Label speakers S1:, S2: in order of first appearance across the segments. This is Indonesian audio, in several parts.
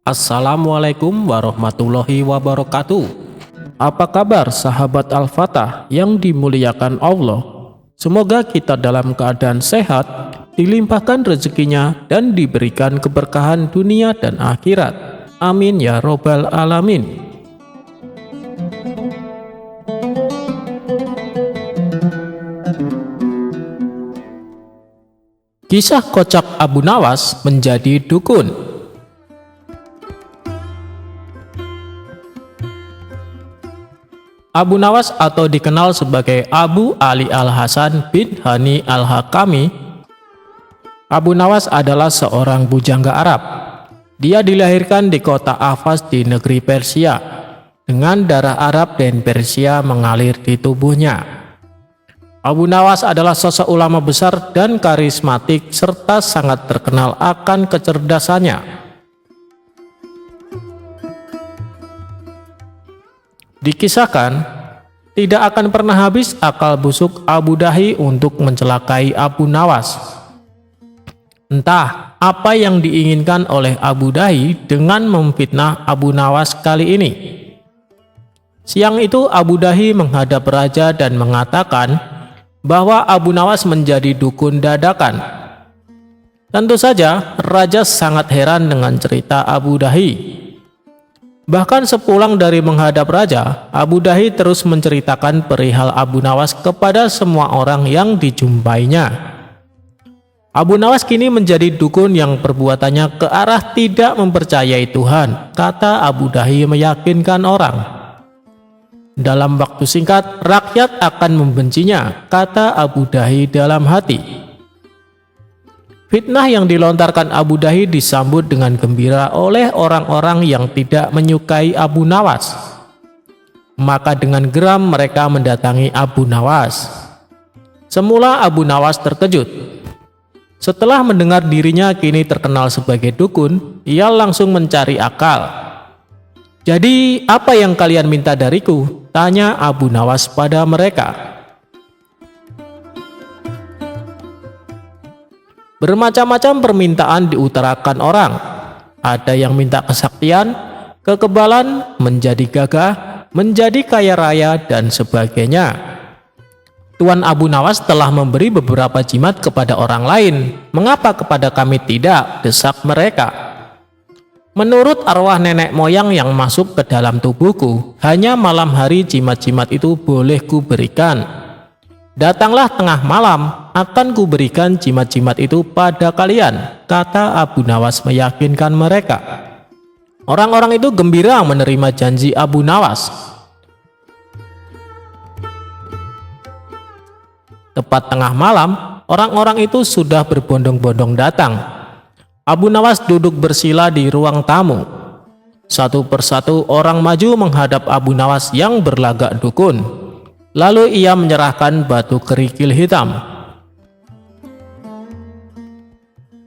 S1: Assalamualaikum warahmatullahi wabarakatuh. Apa kabar sahabat Al-Fatah yang dimuliakan Allah? Semoga kita dalam keadaan sehat, dilimpahkan rezekinya dan diberikan keberkahan dunia dan akhirat. Amin ya robbal alamin. Kisah kocak Abu Nawas menjadi dukun. Abu Nawas atau dikenal sebagai Abu Ali Al-Hasan bin Hani Al-Hakami. Abu Nawas adalah seorang bujangga Arab. Dia dilahirkan di kota Ahvaz di negeri Persia, dengan darah Arab dan Persia mengalir di tubuhnya. Abu Nawas adalah sosok ulama besar dan karismatik serta sangat terkenal akan kecerdasannya. Dikisahkan, tidak akan pernah habis akal busuk Abu Dahi untuk mencelakai Abu Nawas. Entah apa yang diinginkan oleh Abu Dahi dengan memfitnah Abu Nawas kali ini. Siang itu Abu Dahi menghadap raja dan mengatakan bahwa Abu Nawas menjadi dukun dadakan. Tentu saja raja sangat heran dengan cerita Abu Dahi. Bahkan sepulang dari menghadap raja, Abu Dahi terus menceritakan perihal Abu Nawas kepada semua orang yang dijumpainya. Abu Nawas kini menjadi dukun yang perbuatannya ke arah tidak mempercayai Tuhan, kata Abu Dahi meyakinkan orang. Dalam waktu singkat, rakyat akan membencinya, kata Abu Dahi dalam hati. Fitnah yang dilontarkan Abu Dahi disambut dengan gembira oleh orang-orang yang tidak menyukai Abu Nawas. Maka dengan geram mereka mendatangi Abu Nawas. Semula Abu Nawas terkejut. Setelah mendengar dirinya kini terkenal sebagai dukun, ia langsung mencari akal. "Jadi apa yang kalian minta dariku?" tanya Abu Nawas pada mereka. Bermacam-macam permintaan diutarakan orang. Ada yang minta kesaktian, kekebalan, menjadi gagah, menjadi kaya raya, dan sebagainya. Tuan Abu Nawas telah memberi beberapa jimat kepada orang lain. Mengapa kepada kami tidak? Desak mereka. Menurut arwah nenek moyang yang masuk ke dalam tubuhku, hanya malam hari jimat-jimat itu boleh kuberikan. Datanglah tengah malam, akan kuberikan jimat-jimat itu pada kalian, kata Abu Nawas meyakinkan mereka. Orang-orang itu gembira menerima janji Abu Nawas. Tepat tengah malam, orang-orang itu sudah berbondong-bondong datang. Abu Nawas duduk bersila di ruang tamu. Satu persatu orang maju menghadap Abu Nawas yang berlagak dukun. Lalu ia menyerahkan batu kerikil hitam.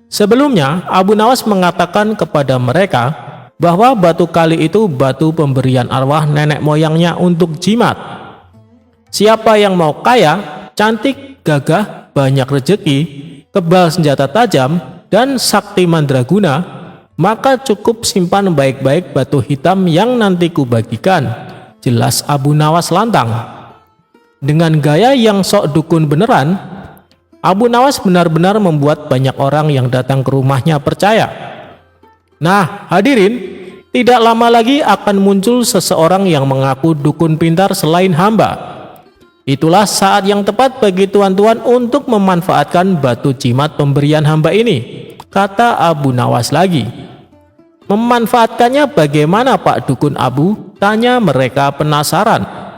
S1: Sebelumnya, Abu Nawas mengatakan kepada mereka bahwa batu kali itu batu pemberian arwah nenek moyangnya untuk jimat. Siapa yang mau kaya, cantik, gagah, banyak rezeki, kebal senjata tajam, dan sakti mandraguna, maka cukup simpan baik-baik batu hitam yang nanti kubagikan, jelas Abu Nawas lantang. Dengan gaya yang sok dukun beneran, Abu Nawas benar-benar membuat banyak orang yang datang ke rumahnya percaya. Nah, hadirin, tidak lama lagi akan muncul seseorang yang mengaku dukun pintar selain hamba. Itulah saat yang tepat bagi tuan-tuan untuk memanfaatkan batu jimat pemberian hamba ini, kata Abu Nawas lagi. Memanfaatkannya bagaimana Pak Dukun Abu? Tanya mereka penasaran.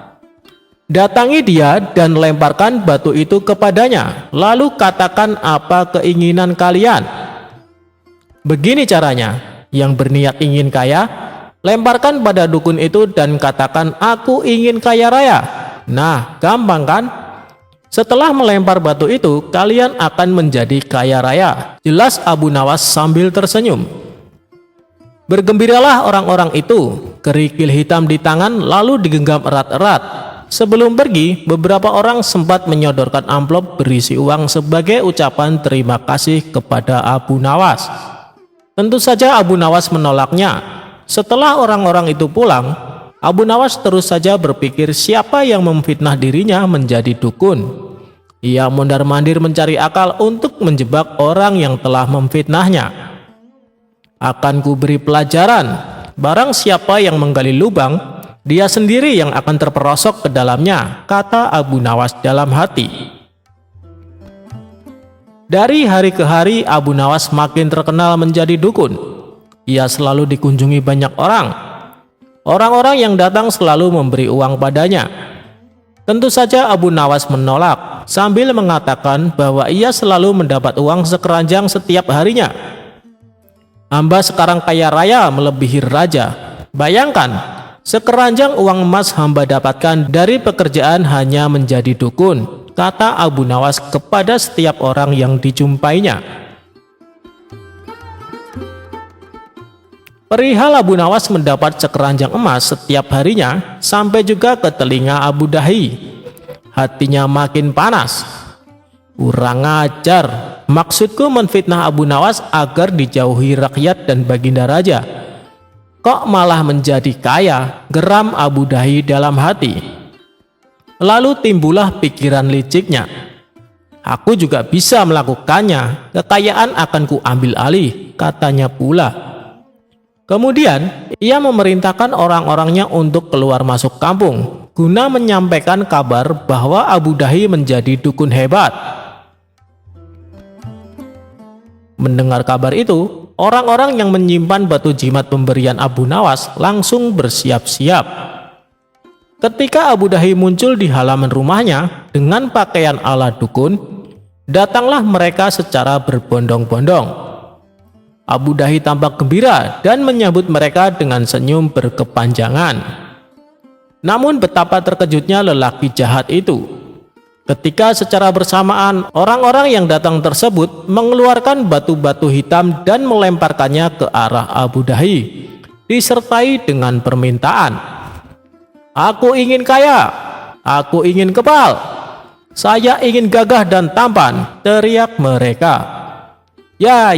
S1: Datangi dia dan lemparkan batu itu kepadanya, lalu katakan apa keinginan kalian. Begini caranya, yang berniat ingin kaya, lemparkan pada dukun itu dan katakan aku ingin kaya raya. Nah, gampang kan? Setelah melempar batu itu, kalian akan menjadi kaya raya, jelas Abu Nawas sambil tersenyum. Bergembiralah orang-orang itu, kerikil hitam di tangan lalu digenggam erat-erat. Sebelum pergi, beberapa orang sempat menyodorkan amplop berisi uang sebagai ucapan terima kasih kepada Abu Nawas. Tentu saja Abu Nawas menolaknya. Setelah orang-orang itu pulang, Abu Nawas terus saja berpikir siapa yang memfitnah dirinya menjadi dukun. Ia mondar-mandir mencari akal untuk menjebak orang yang telah memfitnahnya. Akan kuberi pelajaran, barang siapa yang menggali lubang, dia sendiri yang akan terperosok ke dalamnya, kata Abu Nawas dalam hati. Dari hari ke hari, Abu Nawas makin terkenal menjadi dukun. Ia selalu dikunjungi banyak orang. Orang-orang yang datang selalu memberi uang padanya. Tentu saja Abu Nawas menolak, sambil mengatakan bahwa ia selalu mendapat uang sekeranjang setiap harinya. Hamba sekarang kaya raya melebihi raja. Bayangkan, sekeranjang uang emas hamba dapatkan dari pekerjaan hanya menjadi dukun, kata Abu Nawas kepada setiap orang yang dijumpainya. Perihal Abu Nawas mendapat sekeranjang emas setiap harinya sampai juga ke telinga Abu Dahi. Hatinya makin panas. Kurang ajar, maksudku menfitnah Abu Nawas agar dijauhi rakyat dan baginda raja. Kok malah menjadi kaya, geram Abu Dahi dalam hati. Lalu timbullah pikiran liciknya. Aku juga bisa melakukannya, kekayaan akan kuambil alih, katanya pula. Kemudian, ia memerintahkan orang-orangnya untuk keluar masuk kampung, guna menyampaikan kabar bahwa Abu Dahi menjadi dukun hebat. Mendengar kabar itu, orang-orang yang menyimpan batu jimat pemberian Abu Nawas langsung bersiap-siap. Ketika Abu Dahi muncul di halaman rumahnya dengan pakaian ala dukun, datanglah mereka secara berbondong-bondong. Abu Dahi tampak gembira dan menyambut mereka dengan senyum berkepanjangan. Namun betapa terkejutnya lelaki jahat itu ketika secara bersamaan orang-orang yang datang tersebut mengeluarkan batu-batu hitam dan melemparkannya ke arah Abu Dahi, disertai dengan permintaan, "Aku ingin kaya, aku ingin kebal, saya ingin gagah dan tampan," teriak mereka. Ya,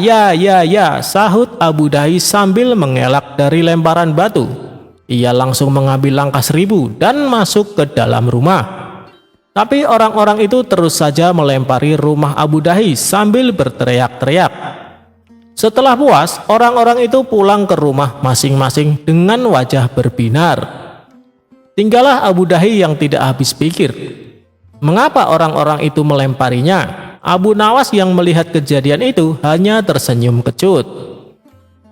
S1: sahut Abu Dahi sambil mengelak dari lemparan batu. Ia langsung mengambil langkah 1000 dan masuk ke dalam rumah. Tapi orang-orang itu terus saja melempari rumah Abu Dahi sambil berteriak-teriak. Setelah puas, orang-orang itu pulang ke rumah masing-masing dengan wajah berbinar. Tinggallah Abu Dahi yang tidak habis pikir. Mengapa orang-orang itu melemparinya? Abu Nawas yang melihat kejadian itu hanya tersenyum kecut.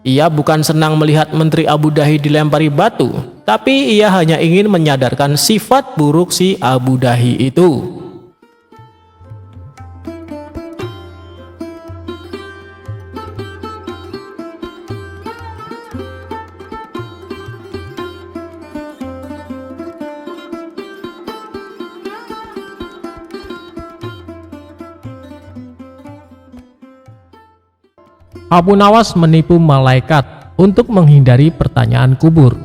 S1: Ia bukan senang melihat menteri Abu Dahi dilempari batu, tapi ia hanya ingin menyadarkan sifat buruk si Abu Dahi itu. Abu Nawas menipu malaikat untuk menghindari pertanyaan kubur.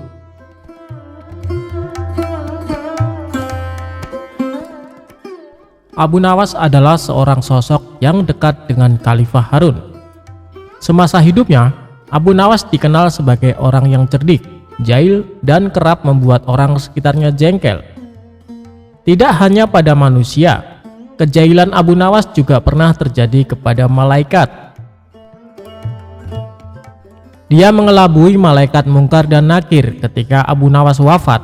S1: Abu Nawas adalah seorang sosok yang dekat dengan Khalifah Harun. Semasa hidupnya, Abu Nawas dikenal sebagai orang yang cerdik, jahil, dan kerap membuat orang sekitarnya jengkel. Tidak hanya pada manusia, kejahilan Abu Nawas juga pernah terjadi kepada malaikat. Dia mengelabui malaikat Mungkar dan Nakir ketika Abu Nawas wafat.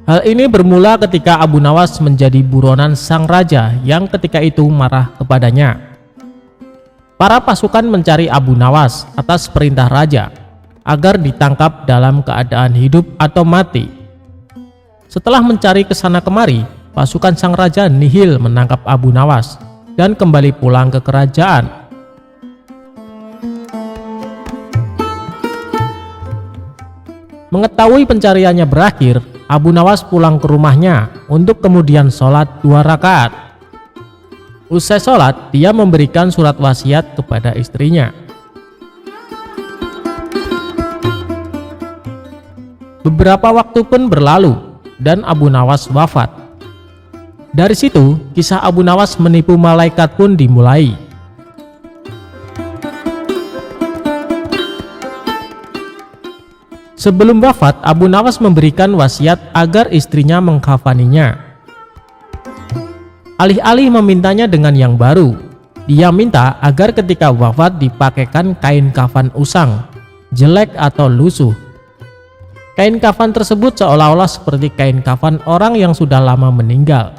S1: Hal ini bermula ketika Abu Nawas menjadi buronan sang raja yang ketika itu marah kepadanya. Para pasukan mencari Abu Nawas atas perintah raja agar ditangkap dalam keadaan hidup atau mati. Setelah mencari kesana kemari, pasukan sang raja nihil menangkap Abu Nawas dan kembali pulang ke kerajaan. Mengetahui pencariannya berakhir, Abu Nawas pulang ke rumahnya untuk kemudian sholat 2 rakaat. Usai sholat, dia memberikan surat wasiat kepada istrinya. Beberapa waktu pun berlalu dan Abu Nawas wafat. Dari situ, kisah Abu Nawas menipu malaikat pun dimulai. Sebelum wafat, Abu Nawas memberikan wasiat agar istrinya mengkafaninya. Alih-alih memintanya dengan yang baru, dia minta agar ketika wafat dipakaikan kain kafan usang, jelek atau lusuh. Kain kafan tersebut seolah-olah seperti kain kafan orang yang sudah lama meninggal.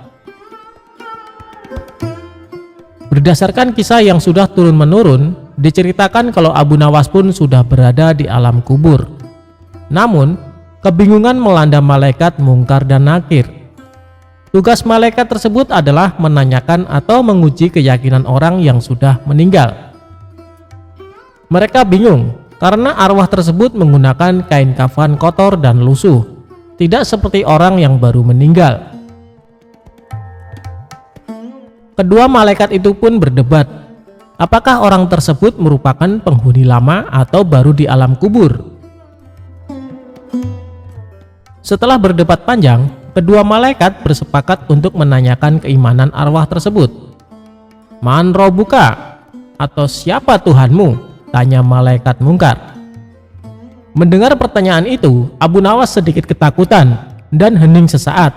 S1: Berdasarkan kisah yang sudah turun-menurun, diceritakan kalau Abu Nawas pun sudah berada di alam kubur. Namun, kebingungan melanda malaikat Mungkar dan Nakir. Tugas malaikat tersebut adalah menanyakan atau menguji keyakinan orang yang sudah meninggal. Mereka bingung karena arwah tersebut menggunakan kain kafan kotor dan lusuh, tidak seperti orang yang baru meninggal. Kedua malaikat itu pun berdebat, apakah orang tersebut merupakan penghuni lama atau baru di alam kubur. Setelah berdebat panjang, kedua malaikat bersepakat untuk menanyakan keimanan arwah tersebut. Man robuka, atau siapa Tuhanmu? Tanya malaikat Mungkar. Mendengar pertanyaan itu, Abu Nawas sedikit ketakutan dan hening sesaat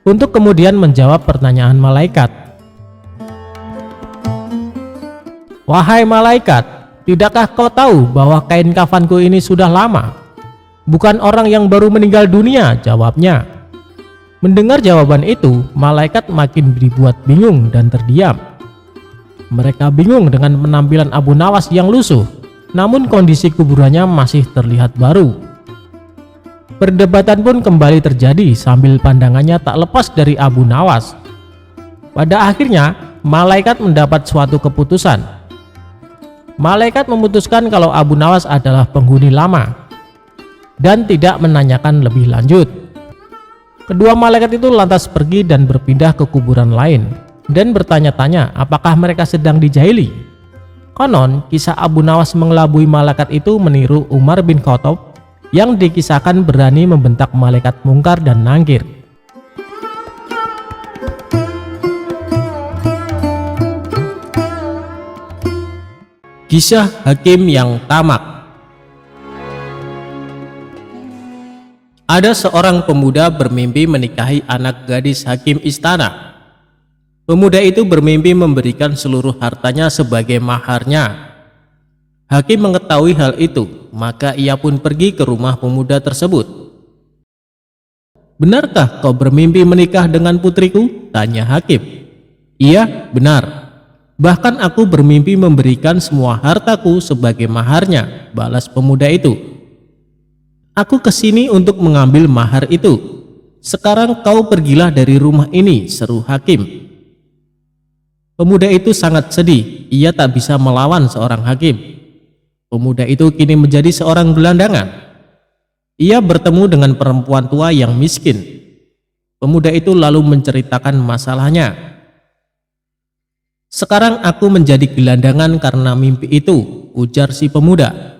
S1: untuk kemudian menjawab pertanyaan malaikat. Wahai malaikat, tidakkah kau tahu bahwa kain kafanku ini sudah lama? Bukan orang yang baru meninggal dunia, jawabnya. Mendengar jawaban itu, malaikat makin dibuat bingung dan terdiam. Mereka bingung dengan penampilan Abu Nawas yang lusuh, namun kondisi kuburannya masih terlihat baru. Perdebatan pun kembali terjadi sambil pandangannya tak lepas dari Abu Nawas. Pada akhirnya, malaikat mendapat suatu keputusan. Malaikat memutuskan kalau Abu Nawas adalah penghuni lama dan tidak menanyakan lebih lanjut. Kedua malaikat itu lantas pergi dan berpindah ke kuburan lain dan bertanya-tanya apakah mereka sedang dijahili. Konon, kisah Abu Nawas mengelabui malaikat itu meniru Umar bin Khattab yang dikisahkan berani membentak malaikat Mungkar dan Nakir. Kisah hakim yang tamak. Ada seorang pemuda bermimpi menikahi anak gadis hakim istana. Pemuda itu bermimpi memberikan seluruh hartanya sebagai maharnya. Hakim mengetahui hal itu, maka ia pun pergi ke rumah pemuda tersebut. Benarkah kau bermimpi menikah dengan putriku? Tanya hakim. Iya, benar. Bahkan aku bermimpi memberikan semua hartaku sebagai maharnya, balas pemuda itu. Aku kesini untuk mengambil mahar itu. Sekarang kau pergilah dari rumah ini, seru hakim. Pemuda itu sangat sedih, ia tak bisa melawan seorang hakim. Pemuda itu kini menjadi seorang gelandangan. Ia bertemu dengan perempuan tua yang miskin. Pemuda itu lalu menceritakan masalahnya. Sekarang aku menjadi gelandangan karena mimpi itu, ujar si pemuda.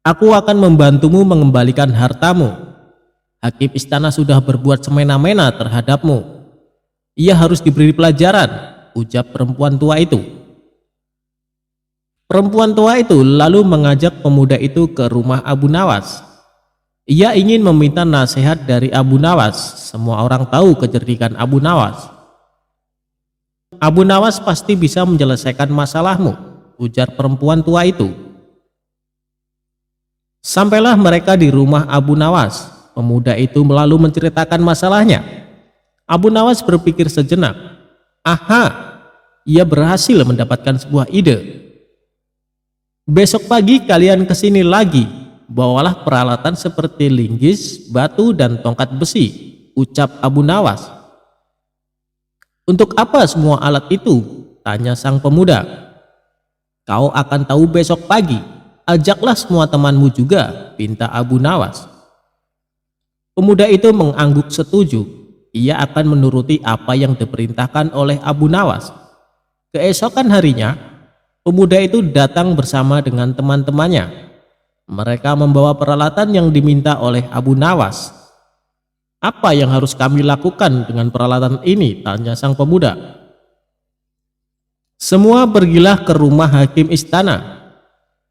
S1: Aku akan membantumu mengembalikan hartamu. Hakim istana sudah berbuat semena-mena terhadapmu. Ia harus diberi pelajaran, ujar perempuan tua itu. Perempuan tua itu lalu mengajak pemuda itu ke rumah Abu Nawas. Ia ingin meminta nasihat dari Abu Nawas. Semua orang tahu kecerdikan Abu Nawas. Abu Nawas pasti bisa menyelesaikan masalahmu, ujar perempuan tua itu. Sampailah mereka di rumah Abu Nawas. Pemuda itu lalu menceritakan masalahnya. Abu Nawas berpikir sejenak. Aha, ia berhasil mendapatkan sebuah ide. Besok pagi kalian kesini lagi. Bawalah peralatan seperti linggis, batu, dan tongkat besi, ucap Abu Nawas. Untuk apa semua alat itu? Tanya sang pemuda. Kau akan tahu besok pagi. Ajaklah semua temanmu juga, pinta Abu Nawas. Pemuda itu mengangguk setuju. Ia akan menuruti apa yang diperintahkan oleh Abu Nawas. Keesokan harinya, pemuda itu datang bersama dengan teman-temannya. Mereka membawa peralatan yang diminta oleh Abu Nawas. Apa yang harus kami lakukan dengan peralatan ini? Tanya sang pemuda. Semua pergilah ke rumah hakim istana.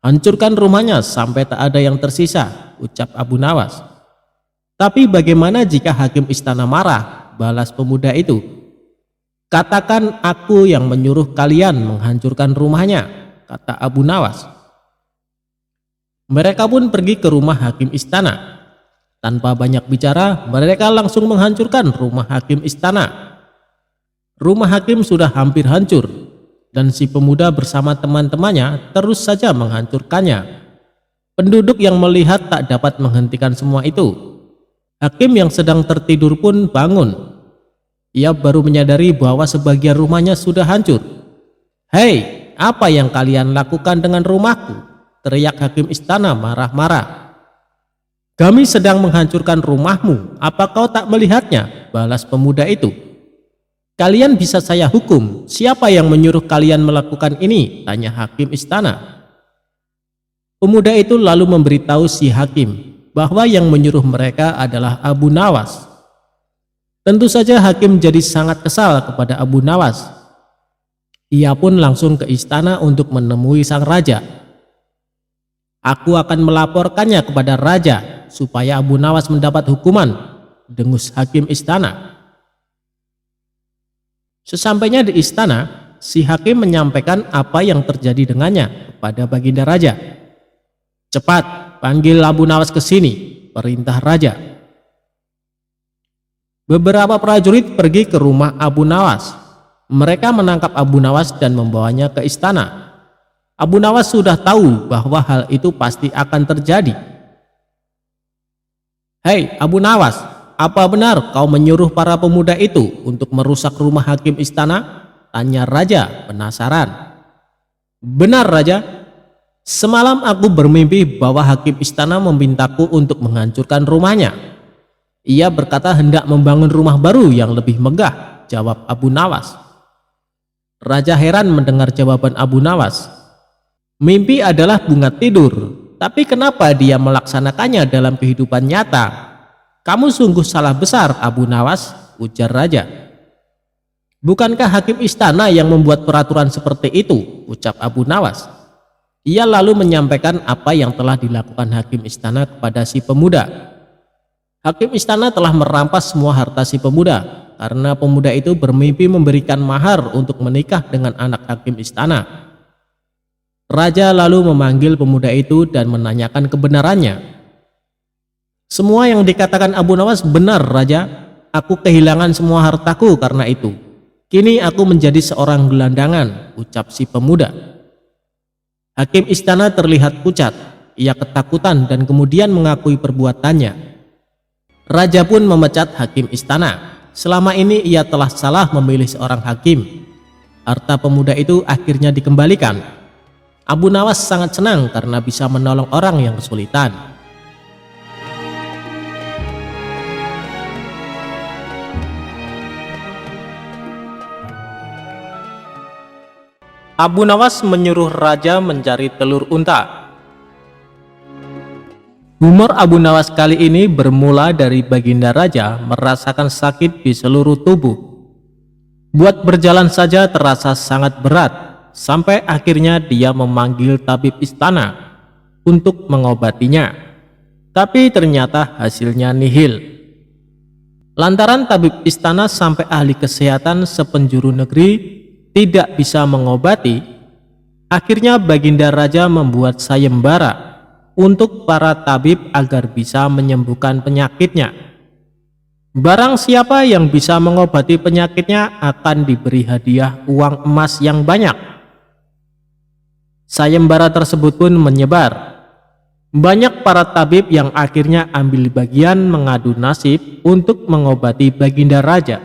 S1: Hancurkan rumahnya sampai tak ada yang tersisa. ucap Abu Nawas. Tapi bagaimana jika hakim istana marah? Balas pemuda itu. Katakan aku yang menyuruh kalian menghancurkan rumahnya, kata Abu Nawas. Mereka pun pergi ke rumah hakim istana. Tanpa banyak bicara, mereka langsung menghancurkan rumah hakim istana. Rumah hakim sudah hampir hancur, dan si pemuda bersama teman-temannya terus saja menghancurkannya. Penduduk yang melihat tak dapat menghentikan semua itu. Hakim yang sedang tertidur pun bangun. Ia baru menyadari bahwa sebagian rumahnya sudah hancur. "Hei, apa yang kalian lakukan dengan rumahku?" teriak hakim istana marah-marah. "Kami sedang menghancurkan rumahmu, apa kau tak melihatnya?" balas pemuda itu. "Kalian bisa saya hukum, siapa yang menyuruh kalian melakukan ini?" tanya hakim istana. Pemuda itu lalu memberitahu si hakim bahwa yang menyuruh mereka adalah Abu Nawas. Tentu saja hakim jadi sangat kesal kepada Abu Nawas. Ia pun langsung ke istana untuk menemui sang raja. "Aku akan melaporkannya kepada raja supaya Abu Nawas mendapat hukuman," dengus hakim istana. Sesampainya di istana, si hakim menyampaikan apa yang terjadi dengannya kepada baginda raja. "Cepat panggil Abu Nawas ke sini," perintah raja. Beberapa prajurit pergi ke rumah Abu Nawas. Mereka menangkap Abu Nawas dan membawanya ke istana. Abu Nawas sudah tahu bahwa hal itu pasti akan terjadi. "Hei Abu Nawas, apa benar kau menyuruh para pemuda itu untuk merusak rumah hakim istana?" tanya raja penasaran. "Benar raja. Semalam aku bermimpi bahwa hakim istana memintaku untuk menghancurkan rumahnya. Ia berkata hendak membangun rumah baru yang lebih megah," jawab Abu Nawas. Raja heran mendengar jawaban Abu Nawas. Mimpi adalah bunga tidur, tapi kenapa dia melaksanakannya dalam kehidupan nyata? "Kamu sungguh salah besar Abu Nawas," ujar raja. "Bukankah hakim istana yang membuat peraturan seperti itu?" ucap Abu Nawas. Ia lalu menyampaikan apa yang telah dilakukan hakim istana kepada si pemuda. Hakim istana telah merampas semua harta si pemuda karena pemuda itu bermimpi memberikan mahar untuk menikah dengan anak hakim istana. Raja lalu memanggil pemuda itu dan menanyakan kebenarannya. "Semua yang dikatakan Abu Nawas benar raja. Aku kehilangan semua hartaku karena itu. Kini aku menjadi seorang gelandangan," ucap si pemuda. Hakim istana terlihat pucat. Ia ketakutan dan kemudian mengakui perbuatannya. Raja pun memecat hakim istana. Selama ini ia telah salah memilih seorang hakim. Harta pemuda itu akhirnya dikembalikan. Abu Nawas sangat senang karena bisa menolong orang yang kesulitan. Abu Nawas menyuruh raja mencari telur unta. Humor Abu Nawas kali ini bermula dari baginda raja merasakan sakit di seluruh tubuh. Buat berjalan saja terasa sangat berat, sampai akhirnya dia memanggil tabib istana untuk mengobatinya. Tapi ternyata hasilnya nihil. Lantaran tabib istana sampai ahli kesehatan sepenjuru negeri tidak bisa mengobati, akhirnya baginda raja membuat sayembara untuk para tabib agar bisa menyembuhkan penyakitnya. Barang siapa yang bisa mengobati penyakitnya akan diberi hadiah uang emas yang banyak. Sayembara tersebut pun menyebar. Banyak para tabib yang akhirnya ambil bagian mengadu nasib untuk mengobati baginda raja.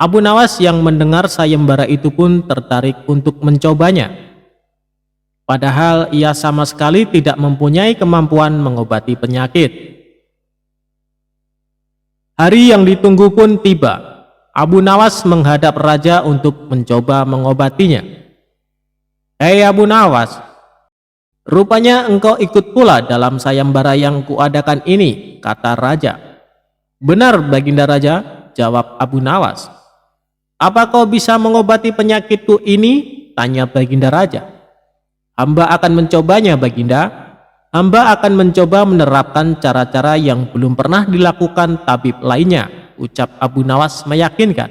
S1: Abu Nawas yang mendengar sayembara itu pun tertarik untuk mencobanya. Padahal ia sama sekali tidak mempunyai kemampuan mengobati penyakit. Hari yang ditunggu pun tiba. Abu Nawas menghadap raja untuk mencoba mengobatinya. "Hei Abu Nawas, rupanya engkau ikut pula dalam sayembara yang kuadakan ini," kata raja. "Benar baginda raja," jawab Abu Nawas. "Apa kau bisa mengobati penyakitku ini?" tanya baginda raja. "Hamba akan mencobanya baginda." hamba akan mencoba menerapkan cara-cara yang belum pernah dilakukan tabib lainnya, ucap Abu Nawas meyakinkan.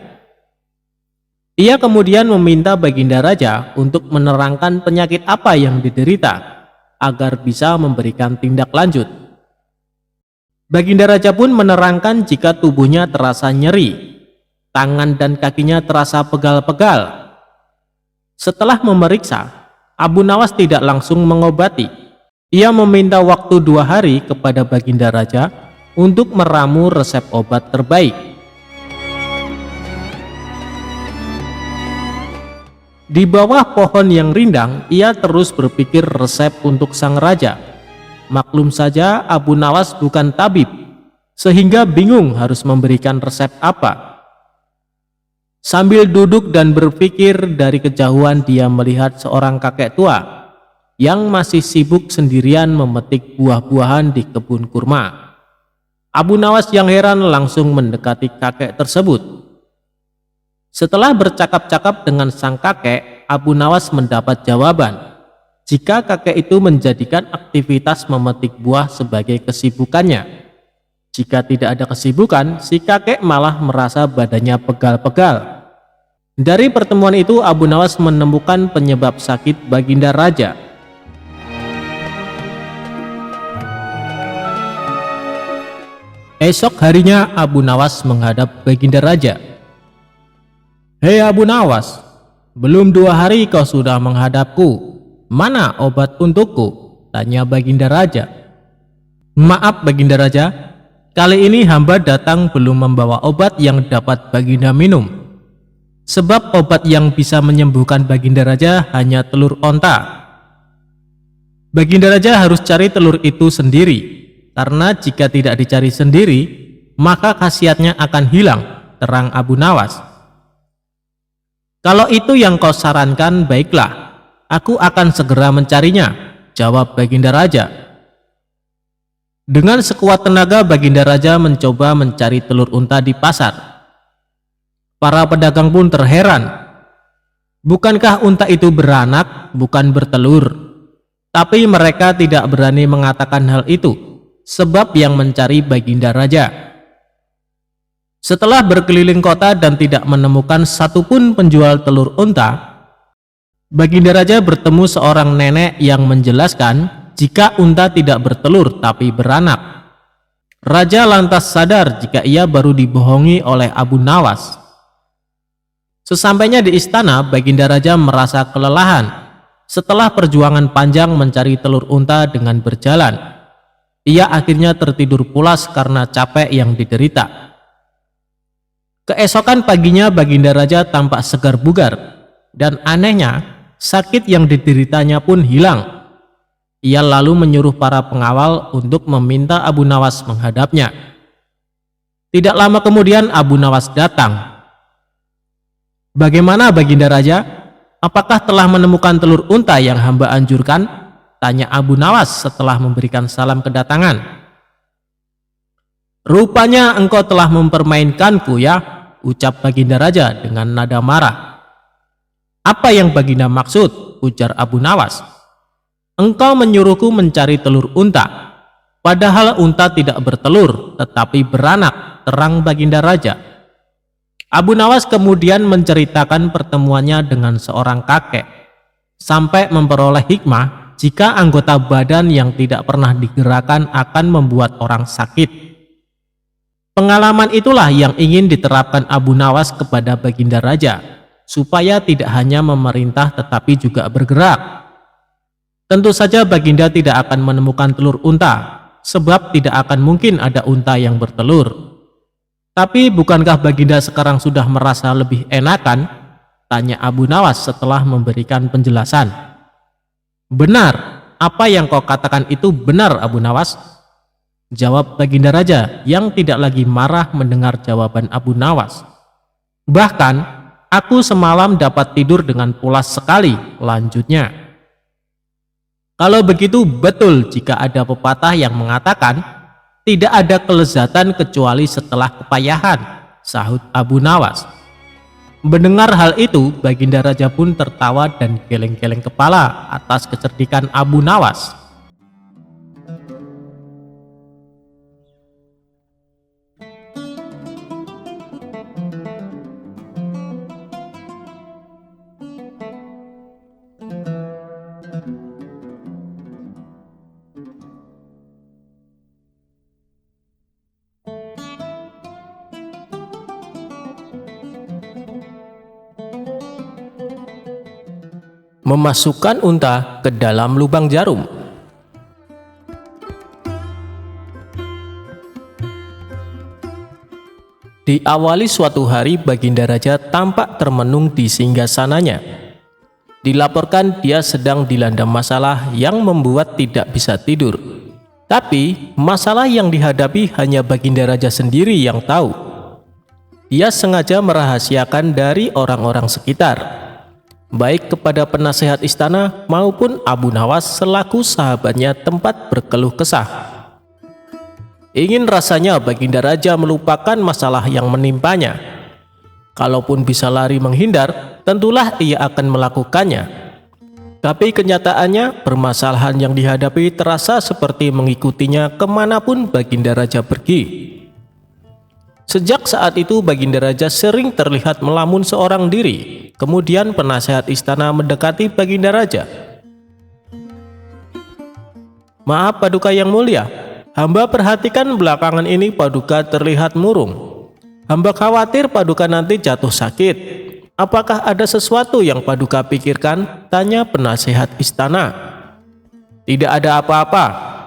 S1: Ia kemudian meminta Baginda Raja untuk menerangkan penyakit apa yang diderita, agar bisa memberikan tindak lanjut. Baginda Raja pun menerangkan jika tubuhnya terasa nyeri, tangan dan kakinya terasa pegal-pegal. Setelah memeriksa, Abu Nawas tidak langsung mengobati. Ia meminta waktu 2 hari kepada Baginda Raja untuk meramu resep obat terbaik. Di bawah pohon yang rindang, ia terus berpikir resep untuk sang raja. Maklum saja Abu Nawas bukan tabib, sehingga bingung harus memberikan resep apa. Sambil duduk dan berpikir, dari kejauhan dia melihat seorang kakek tua yang masih sibuk sendirian memetik buah-buahan di kebun kurma. Abu Nawas yang heran langsung mendekati kakek tersebut. Setelah bercakap-cakap dengan sang kakek, Abu Nawas mendapat jawaban jika kakek itu menjadikan aktivitas memetik buah sebagai kesibukannya. Jika tidak ada kesibukan, si kakek malah merasa badannya pegal-pegal. Dari pertemuan itu, Abu Nawas menemukan penyebab sakit Baginda Raja. Esok harinya Abu Nawas menghadap Baginda Raja. "Hei Abu Nawas, belum 2 hari kau sudah menghadapku. Mana obat untukku?" tanya Baginda Raja. "Maaf Baginda Raja, kali ini hamba datang belum membawa obat yang dapat Baginda minum. Sebab obat yang bisa menyembuhkan Baginda Raja hanya telur onta. Baginda Raja harus cari telur itu sendiri, karena jika tidak dicari sendiri, maka khasiatnya akan hilang," terang Abu Nawas. "Kalau itu yang kau sarankan, baiklah, aku akan segera mencarinya," jawab Baginda Raja. Dengan sekuat tenaga Baginda Raja mencoba mencari telur unta di pasar. Para pedagang pun terheran. Bukankah unta itu beranak, bukan bertelur? Tapi mereka tidak berani mengatakan hal itu, sebab yang mencari Baginda Raja. Setelah berkeliling kota dan tidak menemukan satupun penjual telur unta, Baginda Raja bertemu seorang nenek yang menjelaskan jika unta tidak bertelur tapi beranak. Raja lantas sadar jika ia baru dibohongi oleh Abu Nawas. Sesampainya di istana, Baginda Raja merasa kelelahan. Setelah perjuangan panjang mencari telur unta dengan berjalan, ia akhirnya tertidur pulas karena capek yang diderita. Keesokan paginya Baginda Raja tampak segar bugar, dan anehnya sakit yang dideritanya pun hilang. Ia lalu menyuruh para pengawal untuk meminta Abu Nawas menghadapnya. Tidak lama kemudian Abu Nawas datang. "Bagaimana Baginda Raja? Apakah telah menemukan telur unta yang hamba anjurkan?" tanya Abu Nawas setelah memberikan salam kedatangan. "Rupanya engkau telah mempermainkanku ya," ucap Baginda Raja dengan nada marah. "Apa yang Baginda maksud?" ujar Abu Nawas. "Engkau menyuruhku mencari telur unta, padahal unta tidak bertelur tetapi beranak," terang Baginda Raja. Abu Nawas kemudian menceritakan pertemuannya dengan seorang kakek, sampai memperoleh hikmah jika anggota badan yang tidak pernah digerakkan akan membuat orang sakit. Pengalaman itulah yang ingin diterapkan Abu Nawas kepada Baginda Raja, supaya tidak hanya memerintah tetapi juga bergerak. Tentu saja Baginda tidak akan menemukan telur unta, sebab tidak akan mungkin ada unta yang bertelur. Tapi bukankah Baginda sekarang sudah merasa lebih enakan? Tanya Abu Nawas setelah memberikan penjelasan. "Benar, apa yang kau katakan itu benar Abu Nawas," jawab Baginda Raja yang tidak lagi marah mendengar jawaban Abu Nawas. "Bahkan aku semalam dapat tidur dengan pulas sekali," lanjutnya. "Kalau begitu betul jika ada pepatah yang mengatakan tidak ada kelezatan kecuali setelah kepayahan," sahut Abu Nawas. Mendengar hal itu, Baginda Raja pun tertawa dan geleng-geleng kepala atas kecerdikan Abu Nawas. Memasukkan unta ke dalam lubang jarum. Diawali suatu hari, Baginda Raja tampak termenung di singgasananya. Dilaporkan dia sedang dilanda masalah yang membuat tidak bisa tidur. Tapi masalah yang dihadapi hanya Baginda Raja sendiri yang tahu. Ia sengaja merahasiakan dari orang-orang sekitar, baik kepada penasehat istana maupun Abu Nawas selaku sahabatnya tempat berkeluh kesah. Ingin rasanya Baginda Raja melupakan masalah yang menimpanya. Kalaupun bisa lari menghindar, tentulah ia akan melakukannya. Tapi kenyataannya, permasalahan yang dihadapi terasa seperti mengikutinya kemanapun Baginda Raja pergi. Sejak saat itu Baginda Raja sering terlihat melamun seorang diri. Kemudian penasehat istana mendekati Baginda Raja. "Maaf Paduka yang mulia, hamba perhatikan belakangan ini Paduka terlihat murung. Hamba khawatir Paduka nanti jatuh sakit. Apakah ada sesuatu yang Paduka pikirkan?" tanya penasehat istana. "Tidak ada apa-apa,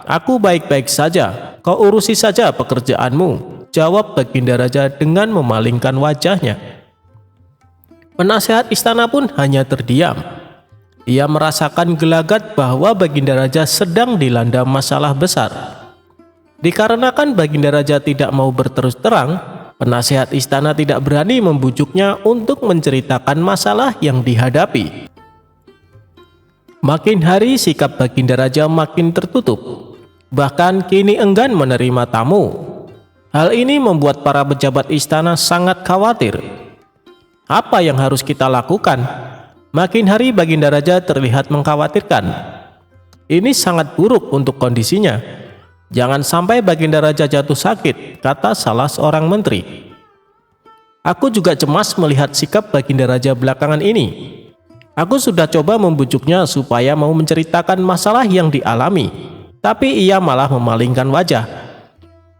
S1: aku baik-baik saja. Kau urusi saja pekerjaanmu," jawab Baginda Raja dengan memalingkan wajahnya. Penasehat istana pun hanya terdiam. Ia merasakan gelagat bahwa Baginda Raja sedang dilanda masalah besar. Dikarenakan Baginda Raja tidak mau berterus terang, penasehat istana tidak berani membujuknya untuk menceritakan masalah yang dihadapi. Makin hari sikap Baginda Raja makin tertutup, bahkan kini enggan menerima tamu. Hal ini membuat para pejabat istana sangat khawatir. Apa yang harus kita lakukan? Makin hari Baginda Raja terlihat mengkhawatirkan. Ini sangat buruk untuk kondisinya. Jangan sampai Baginda Raja jatuh sakit, kata salah seorang menteri. Aku juga cemas melihat sikap Baginda Raja belakangan ini. Aku sudah coba membujuknya supaya mau menceritakan masalah yang dialami, tapi ia malah memalingkan wajah.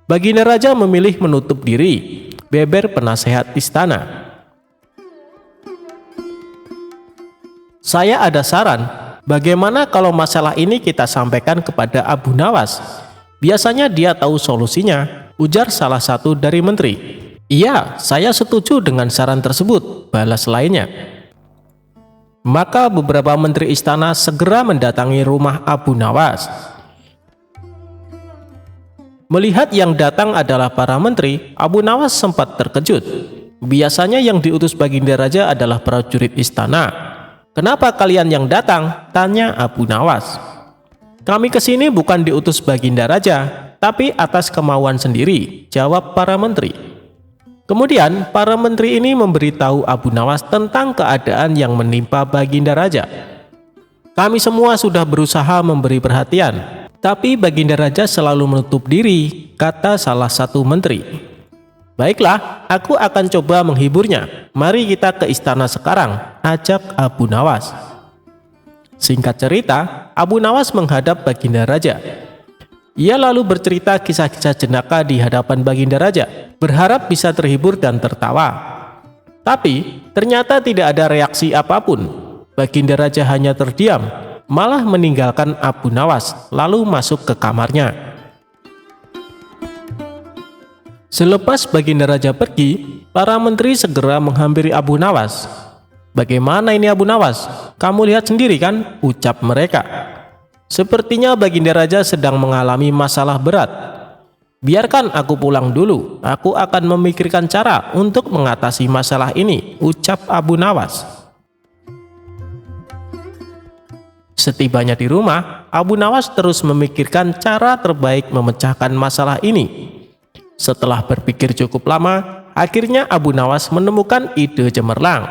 S1: Baginda Raja memilih menutup diri, beber penasehat istana. "Saya ada saran, bagaimana kalau masalah ini kita sampaikan kepada Abu Nawas? Biasanya dia tahu solusinya," ujar salah satu dari menteri. "Iya, saya setuju dengan saran tersebut," balas lainnya. Maka beberapa menteri istana segera mendatangi rumah Abu Nawas. Melihat yang datang adalah para menteri, Abu Nawas sempat terkejut. Biasanya yang diutus Baginda Raja adalah prajurit istana. "Kenapa kalian yang datang?" tanya Abu Nawas. "Kami kesini bukan diutus Baginda Raja, tapi atas kemauan sendiri," jawab para menteri. Kemudian para menteri ini memberitahu Abu Nawas tentang keadaan yang menimpa Baginda Raja. "Kami semua sudah berusaha memberi perhatian, tapi Baginda Raja selalu menutup diri," kata salah satu menteri. "Baiklah, aku akan coba menghiburnya. Mari kita ke istana sekarang," ajak Abu Nawas. Singkat cerita, Abu Nawas menghadap Baginda Raja. Ia lalu bercerita kisah-kisah jenaka di hadapan Baginda Raja, berharap bisa terhibur dan tertawa. Tapi ternyata tidak ada reaksi apapun. Baginda Raja hanya terdiam, malah meninggalkan Abu Nawas lalu masuk ke kamarnya. Selepas Baginda Raja pergi, para menteri segera menghampiri Abu Nawas. "Bagaimana ini Abu Nawas? Kamu lihat sendiri kan?" ucap mereka. "Sepertinya Baginda Raja sedang mengalami masalah berat. Biarkan aku pulang dulu, aku akan memikirkan cara untuk mengatasi masalah ini," ucap Abu Nawas. Setibanya di rumah, Abu Nawas terus memikirkan cara terbaik memecahkan masalah ini. Setelah berpikir cukup lama, akhirnya Abu Nawas menemukan ide cemerlang.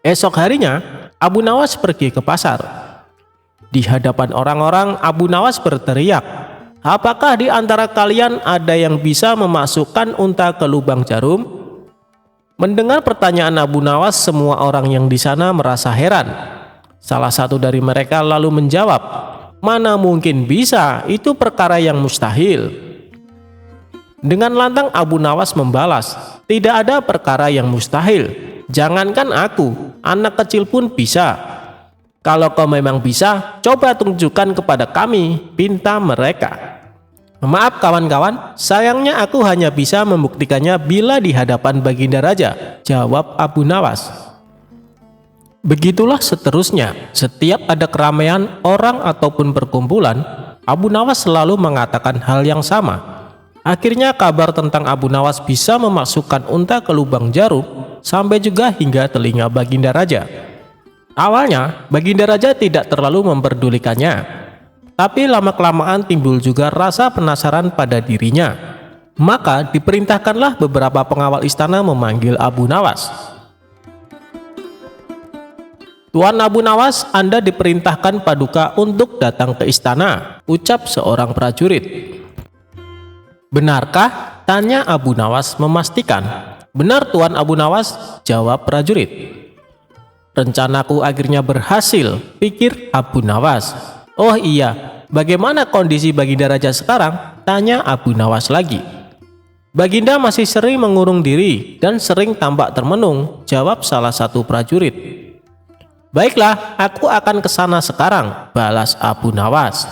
S1: Esok harinya, Abu Nawas pergi ke pasar. Di hadapan orang-orang, Abu Nawas berteriak, "Apakah di antara kalian ada yang bisa memasukkan unta ke lubang jarum?" Mendengar pertanyaan Abu Nawas, semua orang yang di sana merasa heran. Salah satu dari mereka lalu menjawab, "Mana mungkin bisa, itu perkara yang mustahil." Dengan lantang Abu Nawas membalas, "Tidak ada perkara yang mustahil. Jangankan aku, anak kecil pun bisa. Kalau kau memang bisa, coba tunjukkan kepada kami," pinta mereka. "Maaf kawan-kawan, sayangnya aku hanya bisa membuktikannya bila di hadapan Baginda Raja," jawab Abu Nawas. Begitulah seterusnya, setiap ada keramaian orang ataupun perkumpulan, Abu Nawas selalu mengatakan hal yang sama. Akhirnya kabar tentang Abu Nawas bisa memasukkan unta ke lubang jarum sampai juga hingga telinga Baginda Raja. Awalnya, Baginda Raja tidak terlalu memperdulikannya. Tapi lama-kelamaan timbul juga rasa penasaran pada dirinya. Maka diperintahkanlah beberapa pengawal istana memanggil Abu Nawas. "Tuan Abu Nawas, Anda diperintahkan Paduka untuk datang ke istana," ucap seorang prajurit. "Benarkah?" tanya Abu Nawas memastikan. "Benar Tuan Abu Nawas," jawab prajurit. "Rencanaku akhirnya berhasil," pikir Abu Nawas. "Oh iya, bagaimana kondisi Baginda Raja sekarang?" tanya Abu Nawas lagi. "Baginda masih sering mengurung diri dan sering tampak termenung," jawab salah satu prajurit. "Baiklah, aku akan ke sana sekarang," balas Abu Nawas.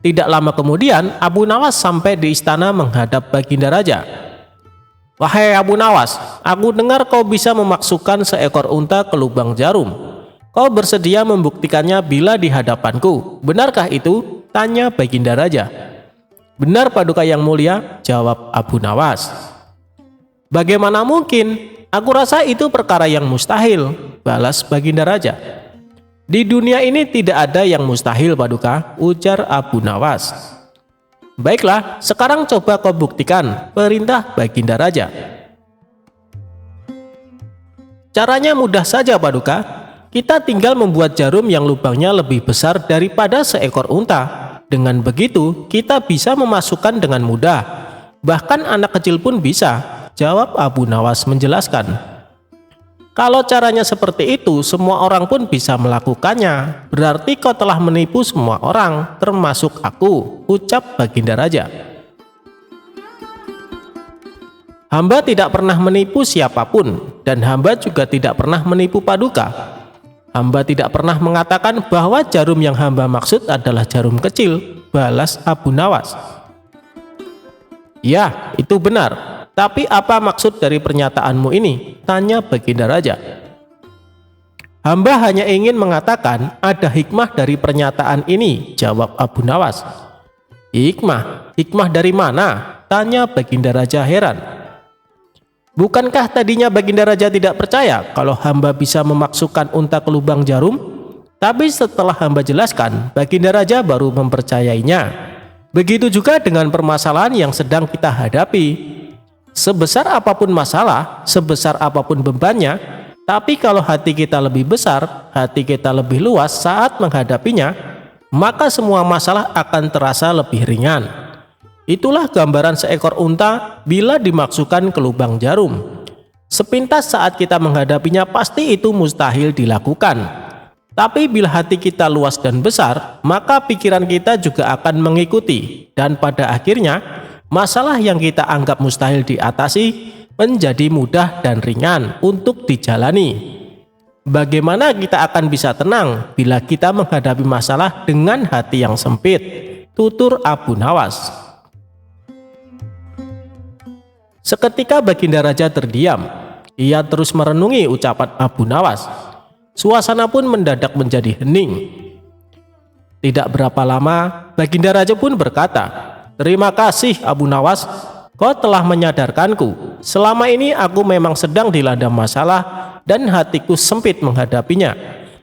S1: Tidak lama kemudian, Abu Nawas sampai di istana menghadap Baginda Raja. "Wahai Abu Nawas, aku dengar kau bisa memasukkan seekor unta ke lubang jarum. Kau bersedia membuktikannya bila di hadapanku. Benarkah itu?" tanya Baginda Raja. "Benar Paduka yang mulia," jawab Abu Nawas. "Bagaimana mungkin? Aku rasa itu perkara yang mustahil," balas Baginda Raja. "Di dunia ini tidak ada yang mustahil Paduka," ujar Abu Nawas. "Baiklah, sekarang coba kau buktikan," perintah Baginda Raja. "Caranya mudah saja Paduka. Kita tinggal membuat jarum yang lubangnya lebih besar daripada seekor unta. Dengan begitu, kita bisa memasukkan dengan mudah. Bahkan anak kecil pun bisa," jawab Abu Nawas menjelaskan. "Kalau caranya seperti itu, semua orang pun bisa melakukannya. Berarti kau telah menipu semua orang, termasuk aku," ucap Baginda Raja. "Hamba tidak pernah menipu siapapun, dan hamba juga tidak pernah menipu Paduka. Hamba tidak pernah mengatakan bahwa jarum yang hamba maksud adalah jarum kecil," balas Abu Nawas. "Ya, itu benar. Tapi apa maksud dari pernyataanmu ini?" tanya Baginda Raja. "Hamba hanya ingin mengatakan ada hikmah dari pernyataan ini," jawab Abu Nawas. "Hikmah? Hikmah dari mana?" tanya Baginda Raja heran. "Bukankah tadinya Baginda Raja tidak percaya kalau hamba bisa memasukkan unta ke lubang jarum? Tapi setelah hamba jelaskan, Baginda Raja baru mempercayainya. Begitu juga dengan permasalahan yang sedang kita hadapi. Sebesar apapun masalah, sebesar apapun bebannya, tapi kalau hati kita lebih besar, hati kita lebih luas saat menghadapinya, maka semua masalah akan terasa lebih ringan. Itulah gambaran seekor unta bila dimasukkan ke lubang jarum. Sepintas saat kita menghadapinya pasti itu mustahil dilakukan. Tapi bila hati kita luas dan besar, maka pikiran kita juga akan mengikuti. Dan pada akhirnya, masalah yang kita anggap mustahil diatasi menjadi mudah dan ringan untuk dijalani. Bagaimana kita akan bisa tenang bila kita menghadapi masalah dengan hati yang sempit?" tutur Abu Nawas. Seketika Baginda Raja terdiam. Ia terus merenungi ucapan Abu Nawas. Suasana pun mendadak menjadi hening. Tidak berapa lama, Baginda Raja pun berkata, "Terima kasih Abu Nawas, kau telah menyadarkanku. Selama ini aku memang sedang dilanda masalah dan hatiku sempit menghadapinya,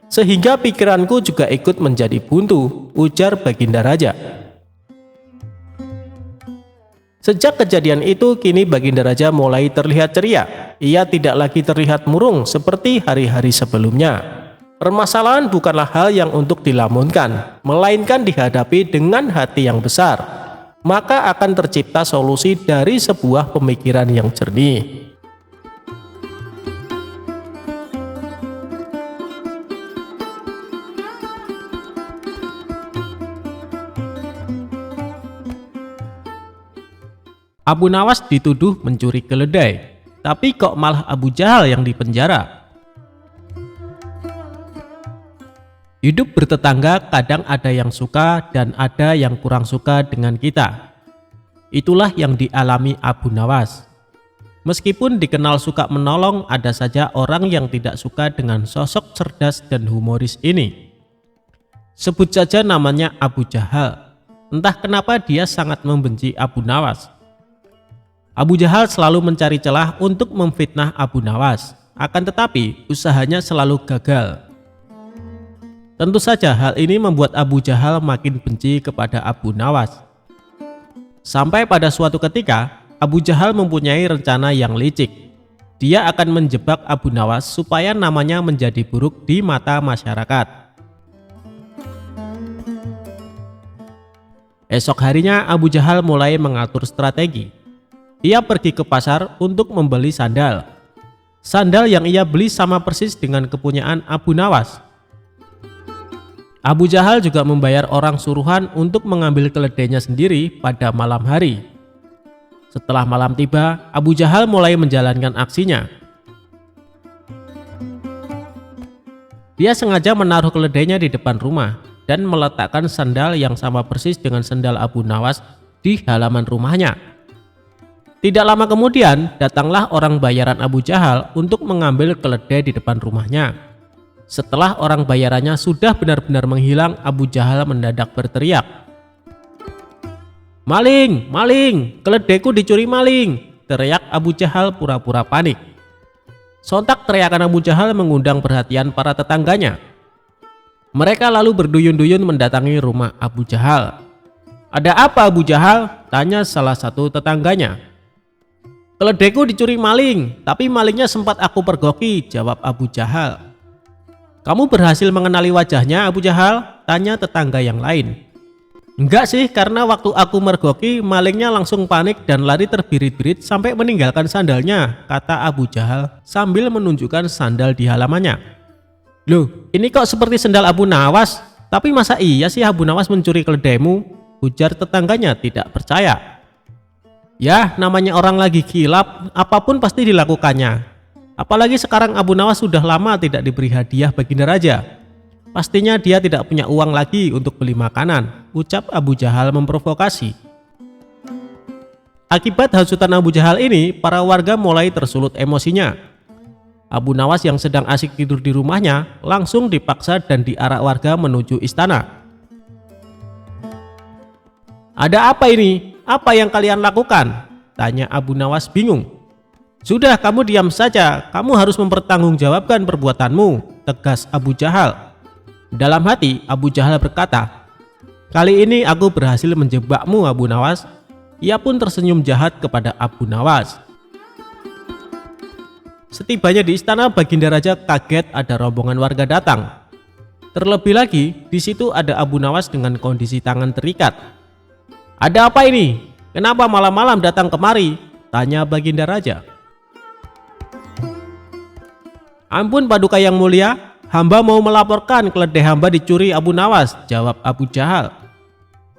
S1: sehingga pikiranku juga ikut menjadi buntu," ujar Baginda Raja. Sejak kejadian itu, kini Baginda Raja mulai terlihat ceria. Ia tidak lagi terlihat murung seperti hari-hari sebelumnya. Permasalahan bukanlah hal yang untuk dilamunkan, melainkan dihadapi dengan hati yang besar. Maka akan tercipta solusi dari sebuah pemikiran yang jernih. Abu Nawas dituduh mencuri keledai, tapi kok malah Abu Jahal yang dipenjara? Hidup bertetangga kadang ada yang suka dan ada yang kurang suka dengan kita. Itulah yang dialami Abu Nawas. Meskipun dikenal suka menolong, ada saja orang yang tidak suka dengan sosok cerdas dan humoris ini. Sebut saja namanya Abu Jahal. Entah kenapa dia sangat membenci Abu Nawas. Abu Jahal selalu mencari celah untuk memfitnah Abu Nawas, akan tetapi usahanya selalu gagal. Tentu saja hal ini membuat Abu Jahal makin benci kepada Abu Nawas. Sampai pada suatu ketika, Abu Jahal mempunyai rencana yang licik. Dia akan menjebak Abu Nawas supaya namanya menjadi buruk di mata masyarakat. Esok harinya Abu Jahal mulai mengatur strategi. Ia pergi ke pasar untuk membeli sandal. Sandal yang ia beli sama persis dengan kepunyaan Abu Nawas. Abu Jahal juga membayar orang suruhan untuk mengambil keledainya sendiri pada malam hari. Setelah malam tiba, Abu Jahal mulai menjalankan aksinya. Dia sengaja menaruh keledainya di depan rumah dan meletakkan sandal yang sama persis dengan sandal Abu Nawas di halaman rumahnya. Tidak lama kemudian, datanglah orang bayaran Abu Jahal untuk mengambil keledai di depan rumahnya. Setelah orang bayarannya sudah benar-benar menghilang, Abu Jahal mendadak berteriak, "Maling! Maling! Keledaiku dicuri maling!" teriak Abu Jahal pura-pura panik. Sontak teriakan Abu Jahal mengundang perhatian para tetangganya. Mereka lalu berduyun-duyun mendatangi rumah Abu Jahal. "Ada apa Abu Jahal?" tanya salah satu tetangganya. "Keledaiku dicuri maling, tapi malingnya sempat aku pergoki," jawab Abu Jahal. "Kamu berhasil mengenali wajahnya Abu Jahal?" tanya tetangga yang lain. "Enggak sih, karena waktu aku mergoki, malingnya langsung panik dan lari terbirit-birit sampai meninggalkan sandalnya," kata Abu Jahal sambil menunjukkan sandal di halamannya. "Loh, ini kok seperti sandal Abu Nawas? Tapi masa iya sih Abu Nawas mencuri keledaimu?" ujar tetangganya tidak percaya. "Ya, namanya orang lagi kilap, apapun pasti dilakukannya. Apalagi sekarang Abu Nawas sudah lama tidak diberi hadiah baginda raja. Pastinya dia tidak punya uang lagi untuk beli makanan," ucap Abu Jahal memprovokasi. Akibat hasutan Abu Jahal ini, para warga mulai tersulut emosinya. Abu Nawas yang sedang asik tidur di rumahnya langsung dipaksa dan diarak warga menuju istana. "Ada apa ini? Apa yang kalian lakukan?" tanya Abu Nawas bingung. "Sudah, kamu diam saja, kamu harus mempertanggungjawabkan perbuatanmu," tegas Abu Jahal. Dalam hati, Abu Jahal berkata, "Kali ini aku berhasil menjebakmu Abu Nawas." Ia pun tersenyum jahat kepada Abu Nawas. Setibanya di istana, baginda raja kaget ada rombongan warga datang. Terlebih lagi, di situ ada Abu Nawas dengan kondisi tangan terikat. "Ada apa ini? Kenapa malam-malam datang kemari?" tanya baginda raja. "Ampun Paduka yang mulia, hamba mau melaporkan keledai hamba dicuri Abu Nawas," jawab Abu Jahal.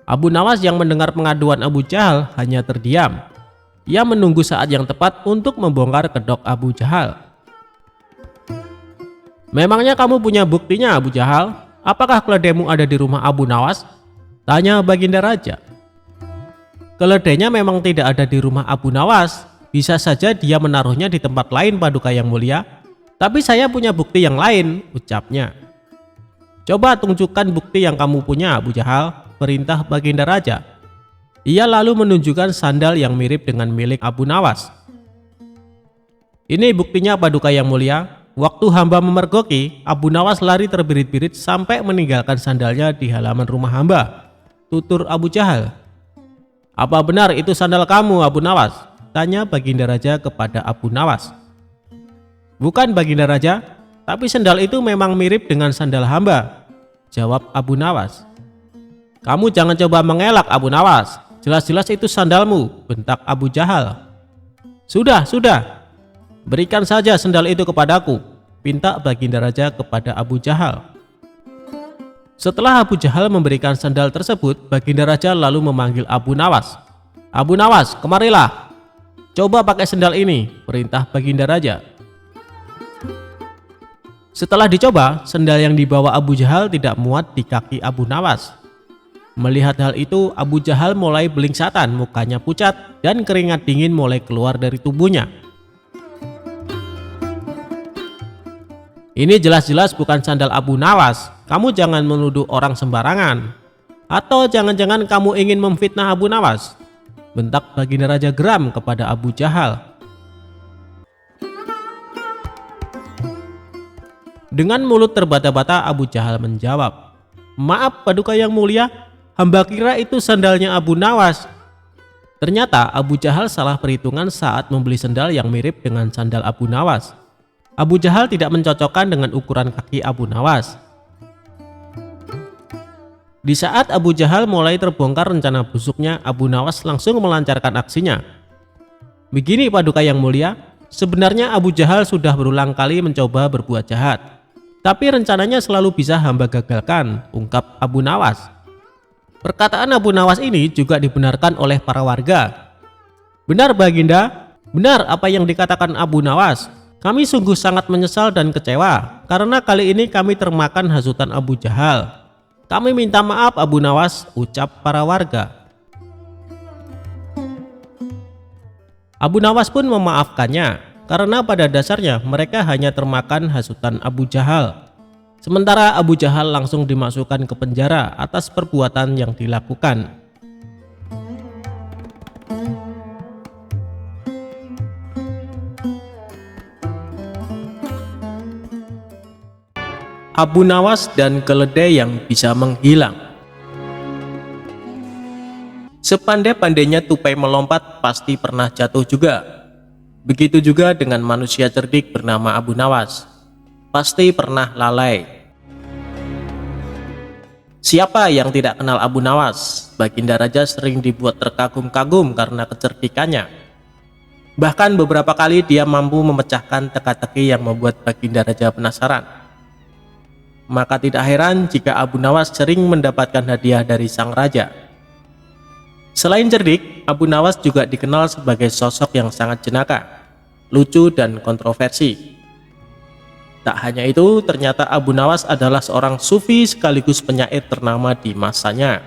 S1: Abu Nawas yang mendengar pengaduan Abu Jahal hanya terdiam. Ia menunggu saat yang tepat untuk membongkar kedok Abu Jahal. "Memangnya kamu punya buktinya Abu Jahal? Apakah keledaimu ada di rumah Abu Nawas?" tanya baginda raja. "Keledainya memang tidak ada di rumah Abu Nawas. Bisa saja dia menaruhnya di tempat lain Paduka yang mulia. Tapi saya punya bukti yang lain," ucapnya. "Coba tunjukkan bukti yang kamu punya Abu Jahal," perintah baginda raja. Ia lalu menunjukkan sandal yang mirip dengan milik Abu Nawas. "Ini buktinya Paduka yang mulia. Waktu hamba memergoki, Abu Nawas lari terbirit-birit sampai meninggalkan sandalnya di halaman rumah hamba," tutur Abu Jahal. "Apa benar itu sandal kamu Abu Nawas?" tanya baginda raja kepada Abu Nawas. "Bukan baginda raja, tapi sandal itu memang mirip dengan sandal hamba," jawab Abu Nawas. "Kamu jangan coba mengelak Abu Nawas. Jelas-jelas itu sandalmu," bentak Abu Jahal. Sudah, berikan saja sandal itu kepadaku," pinta baginda raja kepada Abu Jahal. Setelah Abu Jahal memberikan sandal tersebut, baginda raja lalu memanggil Abu Nawas. "Abu Nawas, kemarilah. Coba pakai sendal ini," perintah Baginda Raja. Setelah dicoba, sendal yang dibawa Abu Jahal tidak muat di kaki Abu Nawas. Melihat hal itu, Abu Jahal mulai belingsatan, mukanya pucat, dan keringat dingin mulai keluar dari tubuhnya. "Ini jelas-jelas bukan sandal Abu Nawas. Kamu jangan menuduh orang sembarangan. Atau jangan-jangan kamu ingin memfitnah Abu Nawas?" bentak Baginda Raja geram kepada Abu Jahal. Dengan mulut terbata-bata, Abu Jahal menjawab, "Maaf Paduka yang mulia, hamba kira itu sandalnya Abu Nawas." Ternyata Abu Jahal salah perhitungan saat membeli sandal yang mirip dengan sandal Abu Nawas. Abu Jahal tidak mencocokkan dengan ukuran kaki Abu Nawas. Di saat Abu Jahal mulai terbongkar rencana busuknya, Abu Nawas langsung melancarkan aksinya. "Begini Paduka yang mulia, sebenarnya Abu Jahal sudah berulang kali mencoba berbuat jahat, tapi rencananya selalu bisa hamba gagalkan," ungkap Abu Nawas. Perkataan Abu Nawas ini juga dibenarkan oleh para warga. "Benar Baginda, benar apa yang dikatakan Abu Nawas. Kami sungguh sangat menyesal dan kecewa karena kali ini kami termakan hasutan Abu Jahal. Kami minta maaf Abu Nawas," ucap para warga. Abu Nawas pun memaafkannya karena pada dasarnya mereka hanya termakan hasutan Abu Jahal. Sementara Abu Jahal langsung dimasukkan ke penjara atas perbuatan yang dilakukan. Abu Nawas dan keledai yang bisa menghilang. Sepandai-pandainya tupai melompat pasti pernah jatuh juga. Begitu juga dengan manusia cerdik bernama Abu Nawas, pasti pernah lalai. Siapa yang tidak kenal Abu Nawas? Baginda Raja sering dibuat terkagum-kagum karena kecerdikannya. Bahkan beberapa kali dia mampu memecahkan teka-teki yang membuat Baginda Raja penasaran. Maka tidak heran jika Abu Nawas sering mendapatkan hadiah dari sang raja. Selain cerdik, Abu Nawas juga dikenal sebagai sosok yang sangat jenaka, lucu dan kontroversi. Tak hanya itu, ternyata Abu Nawas adalah seorang sufi sekaligus penyair ternama di masanya.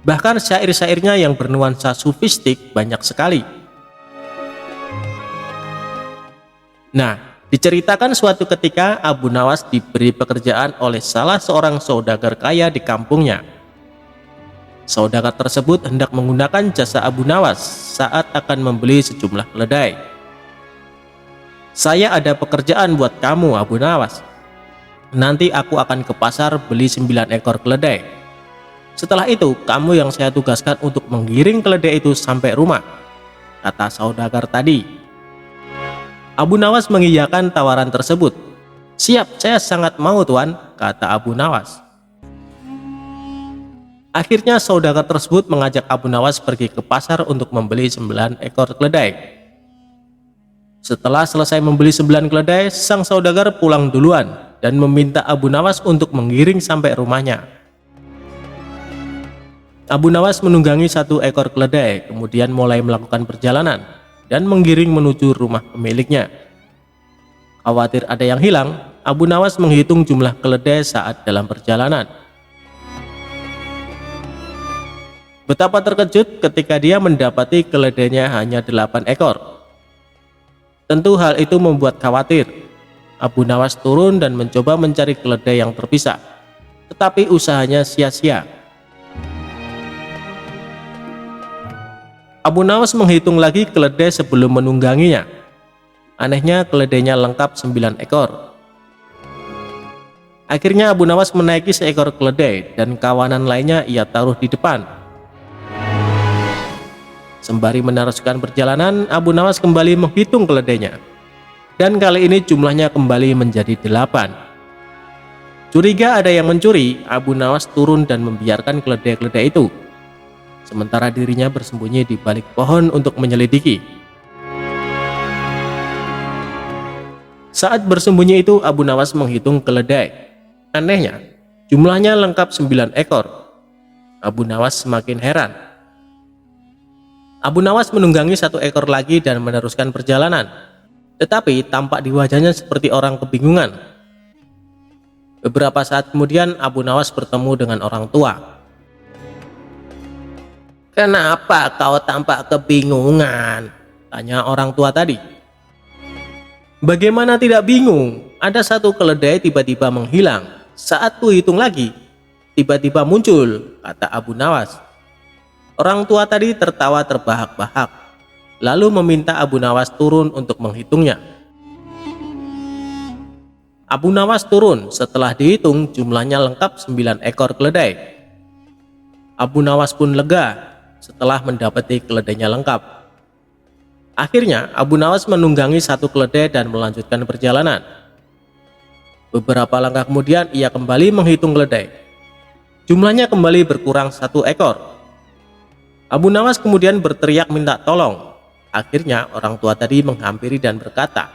S1: Bahkan syair-syairnya yang bernuansa sufistik banyak sekali. Nah, diceritakan suatu ketika Abu Nawas diberi pekerjaan oleh salah seorang saudagar kaya di kampungnya. Saudagar tersebut hendak menggunakan jasa Abu Nawas saat akan membeli sejumlah keledai. "Saya ada pekerjaan buat kamu Abu Nawas. Nanti aku akan ke pasar beli 9 ekor keledai. Setelah itu kamu yang saya tugaskan untuk menggiring keledai itu sampai rumah," kata saudagar tadi. Abu Nawas mengiyakan tawaran tersebut. "Siap, saya sangat mau tuan," kata Abu Nawas. Akhirnya saudagar tersebut mengajak Abu Nawas pergi ke pasar untuk membeli 9 ekor keledai. Setelah selesai membeli 9 keledai, sang saudagar pulang duluan dan meminta Abu Nawas untuk menggiring sampai rumahnya. Abu Nawas menunggangi 1 ekor keledai, kemudian mulai melakukan perjalanan dan menggiring menuju rumah pemiliknya. Khawatir ada yang hilang, Abu Nawas menghitung jumlah keledai saat dalam perjalanan. Betapa terkejut ketika dia mendapati keledainya hanya 8 ekor. Tentu hal itu membuat khawatir. Abu Nawas turun dan mencoba mencari keledai yang terpisah, tetapi usahanya sia-sia. Abu Nawas menghitung lagi keledai sebelum menungganginya. Anehnya keledainya lengkap 9 ekor. Akhirnya Abu Nawas menaiki seekor keledai dan kawanan lainnya ia taruh di depan. Sembari meneruskan perjalanan, Abu Nawas kembali menghitung keledainya. Dan kali ini jumlahnya kembali menjadi 8. Curiga ada yang mencuri, Abu Nawas turun dan membiarkan keledai-keledai itu. Sementara dirinya bersembunyi di balik pohon untuk menyelidiki. Saat bersembunyi itu, Abu Nawas menghitung keledai. Anehnya, jumlahnya lengkap 9 ekor. Abu Nawas semakin heran. Abu Nawas menunggangi satu ekor lagi dan meneruskan perjalanan. Tetapi tampak di wajahnya seperti orang kebingungan. Beberapa saat kemudian Abu Nawas bertemu dengan orang tua. "Kenapa kau tampak kebingungan?" tanya orang tua tadi. "Bagaimana tidak bingung? Ada satu keledai tiba-tiba menghilang. Saat ku hitung lagi, tiba-tiba muncul," kata Abu Nawas. Orang tua tadi tertawa terbahak-bahak, lalu meminta Abu Nawas turun untuk menghitungnya. Abu Nawas turun. Setelah dihitung, jumlahnya lengkap 9 ekor keledai. Abu Nawas pun lega setelah mendapati keledainya lengkap. Akhirnya Abu Nawas menunggangi satu keledai dan melanjutkan perjalanan. Beberapa langkah kemudian ia kembali menghitung keledai. Jumlahnya kembali berkurang 1 ekor. Abu Nawas kemudian berteriak minta tolong. Akhirnya orang tua tadi menghampiri dan berkata,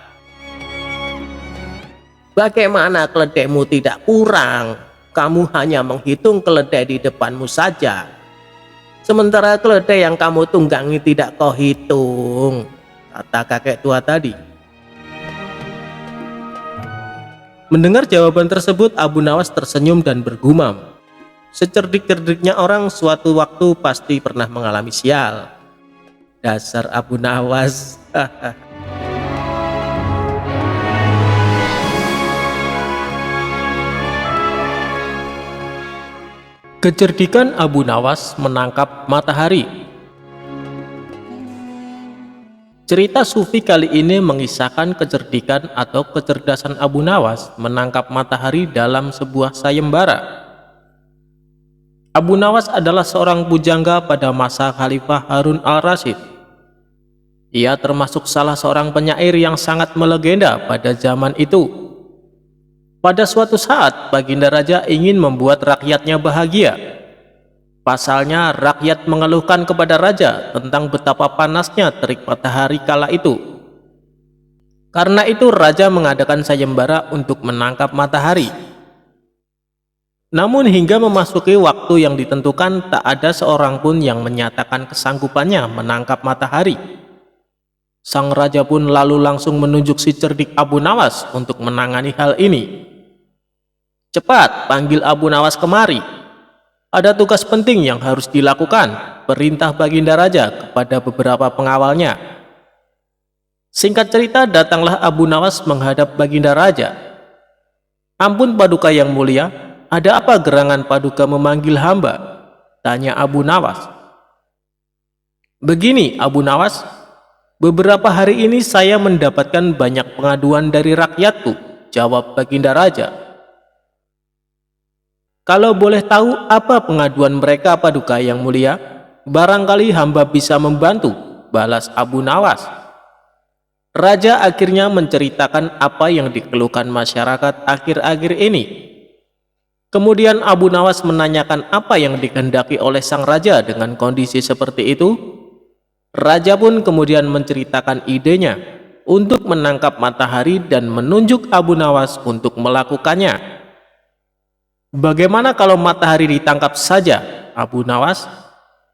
S1: "Bagaimana keledaimu tidak kurang? Kamu hanya menghitung keledai di depanmu saja. Sementara keledai yang kamu tunggangi tidak kau hitung," kata kakek tua tadi. Mendengar jawaban tersebut, Abu Nawas tersenyum dan bergumam, "Secerdik-cerdiknya orang suatu waktu pasti pernah mengalami sial. Dasar Abu Nawas." Kecerdikan Abu Nawas menangkap matahari. Cerita sufi kali ini mengisahkan kecerdikan atau kecerdasan Abu Nawas menangkap matahari dalam sebuah sayembara. Abu Nawas adalah seorang pujangga pada masa Khalifah Harun al-Rasyid. Ia termasuk salah seorang penyair yang sangat melegenda pada zaman itu. Pada suatu saat, Baginda Raja ingin membuat rakyatnya bahagia. Pasalnya, rakyat mengeluhkan kepada raja tentang betapa panasnya terik matahari kala itu. Karena itu, raja mengadakan sayembara untuk menangkap matahari. Namun hingga memasuki waktu yang ditentukan, tak ada seorang pun yang menyatakan kesanggupannya menangkap matahari. Sang raja pun lalu langsung menunjuk si cerdik Abu Nawas untuk menangani hal ini. "Cepat, panggil Abu Nawas kemari. Ada tugas penting yang harus dilakukan," perintah Baginda Raja kepada beberapa pengawalnya. Singkat cerita, datanglah Abu Nawas menghadap Baginda Raja. "Ampun Paduka yang mulia, ada apa gerangan Paduka memanggil hamba?" tanya Abu Nawas. "Begini Abu Nawas, beberapa hari ini saya mendapatkan banyak pengaduan dari rakyatku," jawab Baginda Raja. "Kalau boleh tahu apa pengaduan mereka Paduka yang mulia? Barangkali hamba bisa membantu," balas Abu Nawas. Raja akhirnya menceritakan apa yang dikeluhkan masyarakat akhir-akhir ini. Kemudian Abu Nawas menanyakan apa yang dikehendaki oleh sang raja dengan kondisi seperti itu. Raja pun kemudian menceritakan idenya untuk menangkap matahari dan menunjuk Abu Nawas untuk melakukannya. "Bagaimana kalau matahari ditangkap saja, Abu Nawas?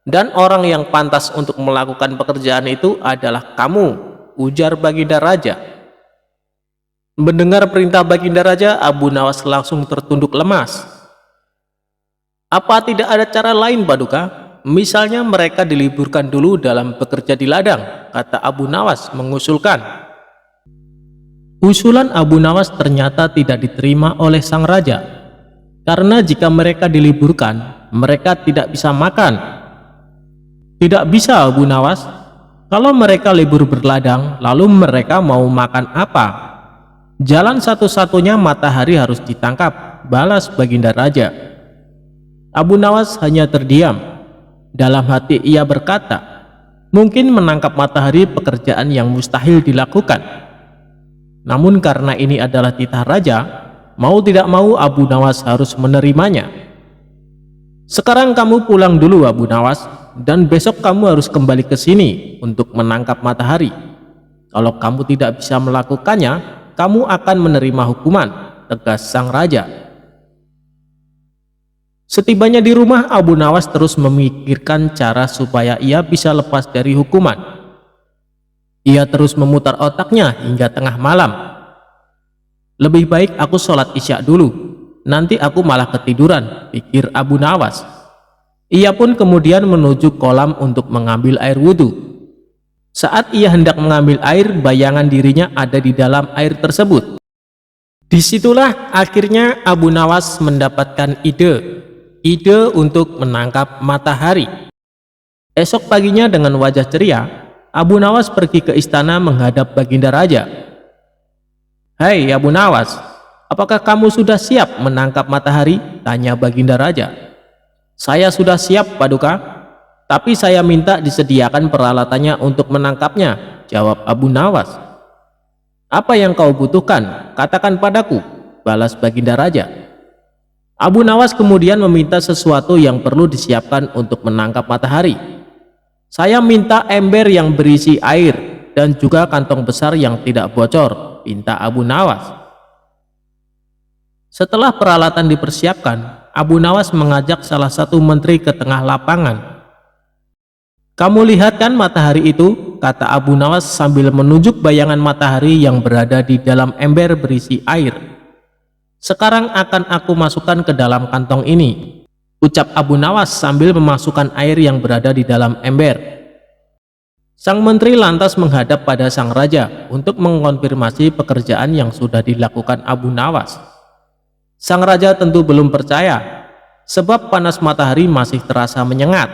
S1: Dan orang yang pantas untuk melakukan pekerjaan itu adalah kamu," ujar Baginda Raja. Mendengar perintah Baginda Raja, Abu Nawas langsung tertunduk lemas. "Apa tidak ada cara lain Paduka? Misalnya mereka diliburkan dulu dalam bekerja di ladang," kata Abu Nawas mengusulkan. Usulan Abu Nawas ternyata tidak diterima oleh sang raja. Karena jika mereka diliburkan, mereka tidak bisa makan. "Tidak bisa Abu Nawas. Kalau mereka libur berladang, lalu mereka mau makan apa? Jalan satu-satunya matahari harus ditangkap," balas Baginda Raja. Abu Nawas hanya terdiam. Dalam hati ia berkata, mungkin menangkap matahari pekerjaan yang mustahil dilakukan. Namun karena ini adalah titah raja, mau tidak mau Abu Nawas harus menerimanya. "Sekarang kamu pulang dulu Abu Nawas, dan besok kamu harus kembali ke sini untuk menangkap matahari. Kalau kamu tidak bisa melakukannya, kamu akan menerima hukuman," tegas sang raja. Setibanya di rumah, Abu Nawas terus memikirkan cara supaya ia bisa lepas dari hukuman. Ia terus memutar otaknya hingga tengah malam. Lebih baik aku sholat isya dulu, nanti aku malah ketiduran, pikir Abu Nawas. Ia pun kemudian menuju kolam untuk mengambil air wudhu. Saat ia hendak mengambil air, bayangan dirinya ada di dalam air tersebut. Disitulah akhirnya Abu Nawas mendapatkan ide untuk menangkap matahari. Esok paginya dengan wajah ceria, Abu Nawas pergi ke istana menghadap Baginda Raja. "Hai Abu Nawas, apakah kamu sudah siap menangkap matahari?" tanya Baginda Raja. "Saya sudah siap, Paduka, tapi saya minta disediakan peralatannya untuk menangkapnya," jawab Abu Nawas. "Apa yang kau butuhkan? Katakan padaku," balas Baginda Raja. Abu Nawas kemudian meminta sesuatu yang perlu disiapkan untuk menangkap matahari. "Saya minta ember yang berisi air dan juga kantong besar yang tidak bocor," pinta Abu Nawas. Setelah peralatan dipersiapkan, Abu Nawas mengajak salah satu menteri ke tengah lapangan. "Kamu lihat kan matahari itu?" kata Abu Nawas sambil menunjuk bayangan matahari yang berada di dalam ember berisi air. "Sekarang akan aku masukkan ke dalam kantong ini," ucap Abu Nawas sambil memasukkan air yang berada di dalam ember. Sang menteri lantas menghadap pada sang raja untuk mengkonfirmasi pekerjaan yang sudah dilakukan Abu Nawas. Sang raja tentu belum percaya, sebab panas matahari masih terasa menyengat.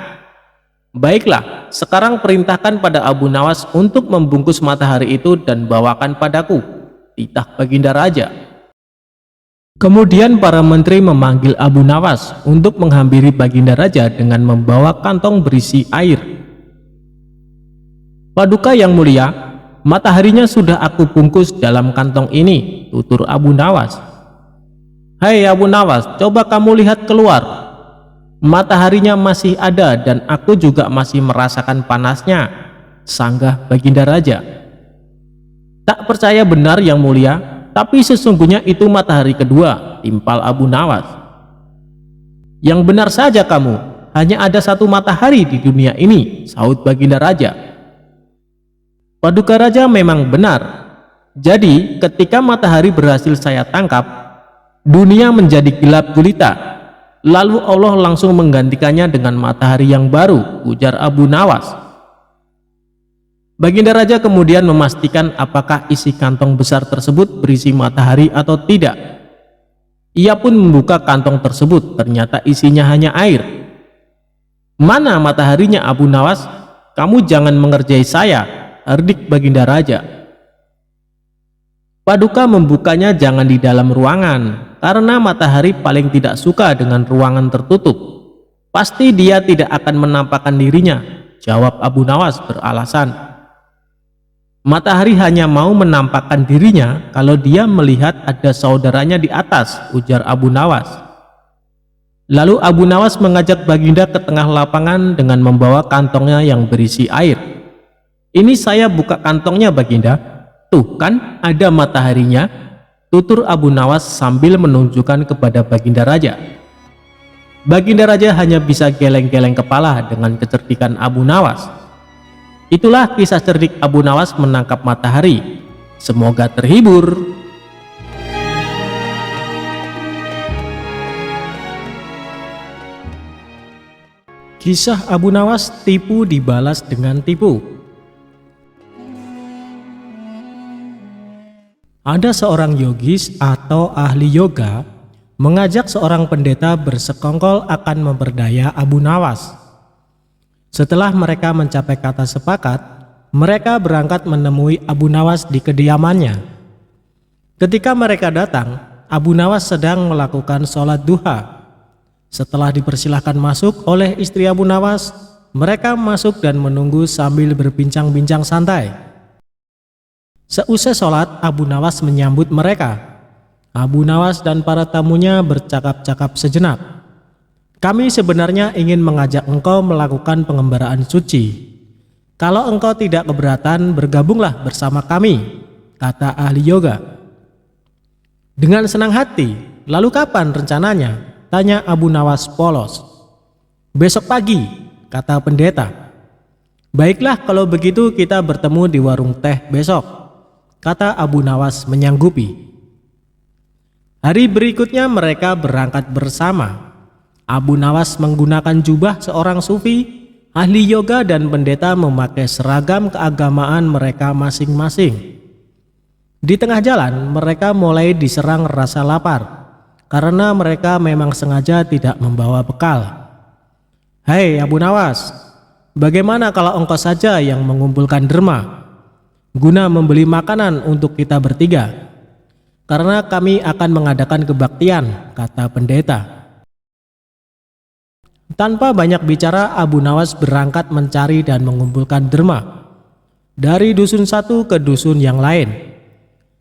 S1: "Baiklah, sekarang perintahkan pada Abu Nawas untuk membungkus matahari itu dan bawakan padaku," titah Baginda Raja. Kemudian para menteri memanggil Abu Nawas untuk menghampiri Baginda Raja dengan membawa kantong berisi air. "Paduka yang mulia, mataharinya sudah aku bungkus dalam kantong ini," tutur Abu Nawas. "Hai Abu Nawas, coba kamu lihat keluar. Mataharinya masih ada dan aku juga masih merasakan panasnya," sanggah Baginda Raja. "Tak percaya benar yang mulia, tapi sesungguhnya itu matahari kedua," timpal Abu Nawas. "Yang benar saja kamu, hanya ada satu matahari di dunia ini," sahut Baginda Raja. "Paduka Raja memang benar. Jadi ketika matahari berhasil saya tangkap, dunia menjadi gelap gulita. Lalu Allah langsung menggantikannya dengan matahari yang baru," ujar Abu Nawas. Baginda Raja kemudian memastikan apakah isi kantong besar tersebut berisi matahari atau tidak. Ia pun membuka kantong tersebut, ternyata isinya hanya air. "Mana mataharinya Abu Nawas? Kamu jangan mengerjai saya," herdik Baginda Raja. "Paduka membukanya jangan di dalam ruangan, karena matahari paling tidak suka dengan ruangan tertutup. Pasti dia tidak akan menampakkan dirinya," jawab Abu Nawas beralasan. "Matahari hanya mau menampakkan dirinya kalau dia melihat ada saudaranya di atas," ujar Abu Nawas. Lalu Abu Nawas mengajak Baginda ke tengah lapangan dengan membawa kantongnya yang berisi air. "Ini saya buka kantongnya Baginda, tuh kan ada mataharinya," tutur Abu Nawas sambil menunjukkan kepada Baginda Raja. Baginda Raja hanya bisa geleng-geleng kepala dengan kecerdikan Abu Nawas. Itulah kisah cerdik Abu Nawas menangkap matahari. Semoga terhibur. Kisah Abu Nawas tipu dibalas dengan tipu. Ada seorang yogis atau ahli yoga mengajak seorang pendeta bersekongkol akan memperdaya Abu Nawas. Setelah mereka mencapai kata sepakat, mereka berangkat menemui Abu Nawas di kediamannya. Ketika mereka datang, Abu Nawas sedang melakukan sholat duha. Setelah dipersilahkan masuk oleh istri Abu Nawas, mereka masuk dan menunggu sambil berbincang-bincang santai. Seusai sholat, Abu Nawas menyambut mereka. Abu Nawas dan para tamunya bercakap-cakap sejenak. "Kami sebenarnya ingin mengajak engkau melakukan pengembaraan suci. Kalau engkau tidak keberatan, bergabunglah bersama kami," kata ahli yoga. "Dengan senang hati. Lalu kapan rencananya?" Tanya Abu Nawas polos. Besok pagi, kata pendeta. Baiklah kalau begitu kita bertemu di warung teh besok, kata Abu Nawas menyanggupi. Hari berikutnya mereka berangkat bersama. Abu Nawas menggunakan jubah seorang sufi, ahli yoga, dan pendeta memakai seragam keagamaan mereka masing-masing. Di tengah jalan mereka mulai diserang rasa lapar karena mereka memang sengaja tidak membawa bekal. Hei Abu Nawas, bagaimana kalau engkau saja yang mengumpulkan derma guna membeli makanan untuk kita bertiga? Karena kami akan mengadakan kebaktian, kata pendeta. Tanpa banyak bicara, Abu Nawas berangkat mencari dan mengumpulkan derma dari dusun satu ke dusun yang lain.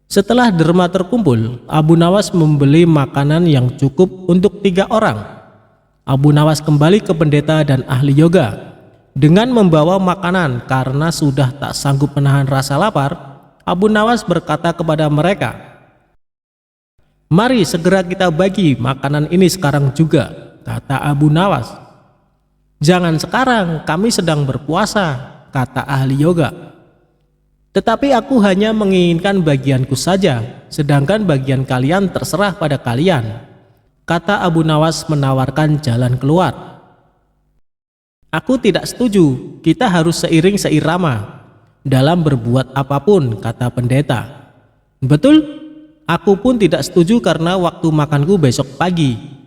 S1: Setelah derma terkumpul, Abu Nawas membeli makanan yang cukup untuk 3 orang. Abu Nawas kembali ke pendeta dan ahli yoga dengan membawa makanan. Karena sudah tak sanggup menahan rasa lapar, Abu Nawas berkata kepada mereka, "Mari segera kita bagi makanan ini sekarang juga," kata Abu Nawas. "Jangan sekarang, kami sedang berpuasa," kata ahli yoga. "Tetapi aku hanya menginginkan bagianku saja, sedangkan bagian kalian terserah pada kalian," kata Abu Nawas menawarkan jalan keluar. "Aku tidak setuju, kita harus seiring seirama dalam berbuat apapun," kata pendeta. "Betul, aku pun tidak setuju karena waktu makanku besok pagi.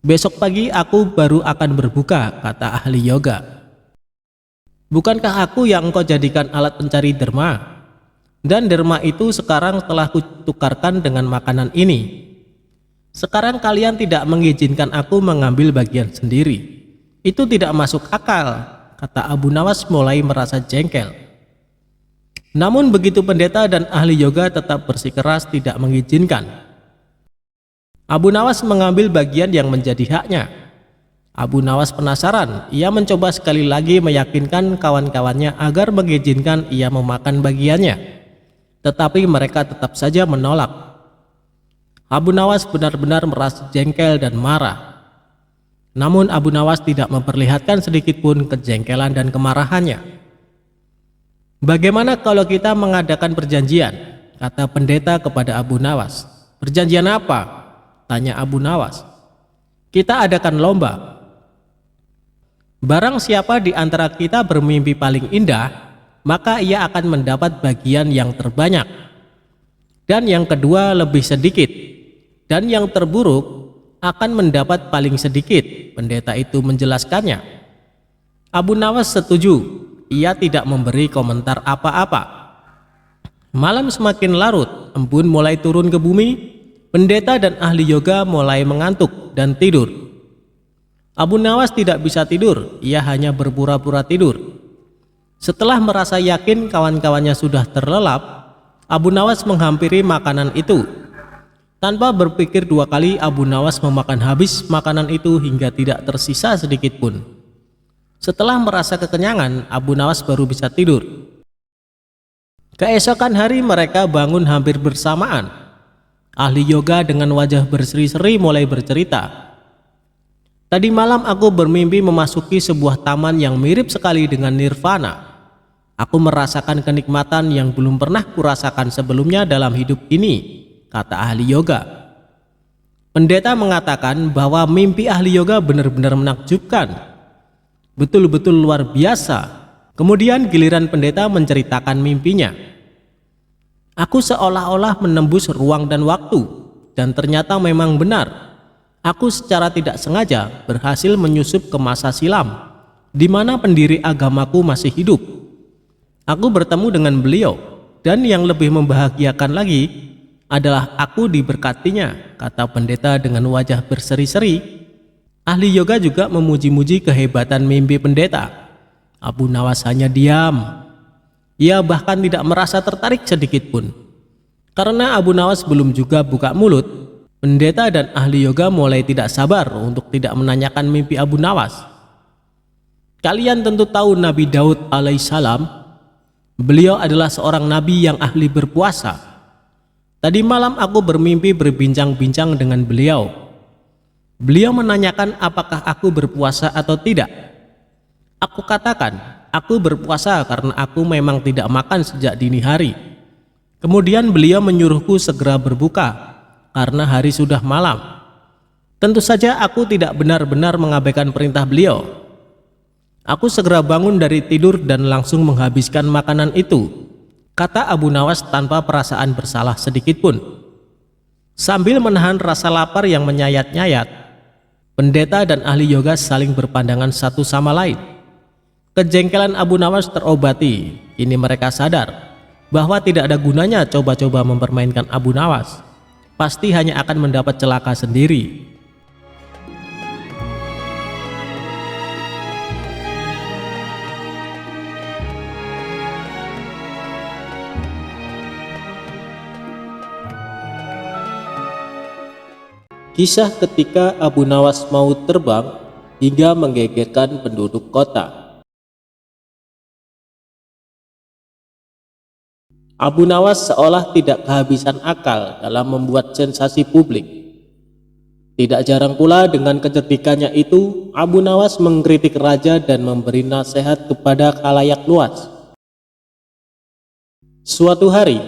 S1: Besok pagi aku baru akan berbuka," kata ahli yoga. "Bukankah aku yang engkau jadikan alat pencari derma? Dan derma itu sekarang telah kutukarkan dengan makanan ini. Sekarang kalian tidak mengizinkan aku mengambil bagian sendiri. Itu tidak masuk akal," kata Abu Nawas mulai merasa jengkel. Namun begitu pendeta dan ahli yoga tetap bersikeras tidak mengizinkan. Abu Nawas mengambil bagian yang menjadi haknya. Abu Nawas penasaran, ia mencoba sekali lagi meyakinkan kawan-kawannya agar mengizinkan ia memakan bagiannya, tetapi mereka tetap saja menolak. Abu Nawas benar-benar merasa jengkel dan marah. Namun Abu Nawas tidak memperlihatkan sedikitpun kejengkelan dan kemarahannya. "Bagaimana kalau kita mengadakan perjanjian?" kata pendeta kepada Abu Nawas. "Perjanjian apa?" tanya Abu Nawas. "Kita adakan lomba. Barang siapa di antara kita bermimpi paling indah, maka ia akan mendapat bagian yang terbanyak. Dan yang kedua lebih sedikit. Dan yang terburuk akan mendapat paling sedikit," pendeta itu menjelaskannya. Abu Nawas setuju. Ia tidak memberi komentar apa-apa. Malam semakin larut, embun mulai turun ke bumi. Pendeta dan ahli yoga mulai mengantuk dan tidur. Abu Nawas tidak bisa tidur, ia hanya berpura-pura tidur. Setelah merasa yakin kawan-kawannya sudah terlelap, Abu Nawas menghampiri makanan itu. Tanpa berpikir 2 kali, Abu Nawas memakan habis makanan itu hingga tidak tersisa sedikit pun. Setelah merasa kekenyangan, Abu Nawas baru bisa tidur. Keesokan hari mereka bangun hampir bersamaan. Ahli yoga dengan wajah berseri-seri mulai bercerita. "Tadi malam aku bermimpi memasuki sebuah taman yang mirip sekali dengan nirvana. Aku merasakan kenikmatan yang belum pernah kurasakan sebelumnya dalam hidup ini," kata ahli yoga. Pendeta mengatakan bahwa mimpi ahli yoga benar-benar menakjubkan. Betul-betul luar biasa. Kemudian giliran pendeta menceritakan mimpinya. "Aku seolah-olah menembus ruang dan waktu, dan ternyata memang benar. Aku secara tidak sengaja berhasil menyusup ke masa silam, di mana pendiri agamaku masih hidup. Aku bertemu dengan beliau, dan yang lebih membahagiakan lagi adalah aku diberkatinya," kata pendeta dengan wajah berseri-seri. Ahli yoga juga memuji-muji kehebatan mimpi pendeta. Abu Nawas hanya diam. Ia bahkan tidak merasa tertarik sedikit pun. Karena Abu Nawas belum juga buka mulut, pendeta dan ahli yoga mulai tidak sabar untuk tidak menanyakan mimpi Abu Nawas. "Kalian tentu tahu Nabi Daud alaihissalam. Beliau adalah seorang nabi yang ahli berpuasa. Tadi malam aku bermimpi berbincang-bincang dengan beliau. Beliau menanyakan apakah aku berpuasa atau tidak. Aku katakan, aku berpuasa karena aku memang tidak makan sejak dini hari. Kemudian beliau menyuruhku segera berbuka karena hari sudah malam. Tentu saja aku tidak benar-benar mengabaikan perintah beliau. Aku segera bangun dari tidur dan langsung menghabiskan makanan itu, kata Abu Nawas tanpa perasaan bersalah sedikit pun. Sambil menahan rasa lapar yang menyayat-nyayat, pendeta dan ahli yoga saling berpandangan satu sama lain. Kejengkelan Abu Nawas terobati. Kini mereka sadar bahwa tidak ada gunanya coba-coba mempermainkan Abu Nawas. Pasti hanya akan mendapat celaka sendiri. Kisah ketika Abu Nawas mau terbang hingga menggegerkan penduduk kota. Abu Nawas seolah tidak kehabisan akal dalam membuat sensasi publik. Tidak jarang pula dengan kecerdikannya itu, Abu Nawas mengkritik raja dan memberi nasihat kepada khalayak luas. Suatu hari,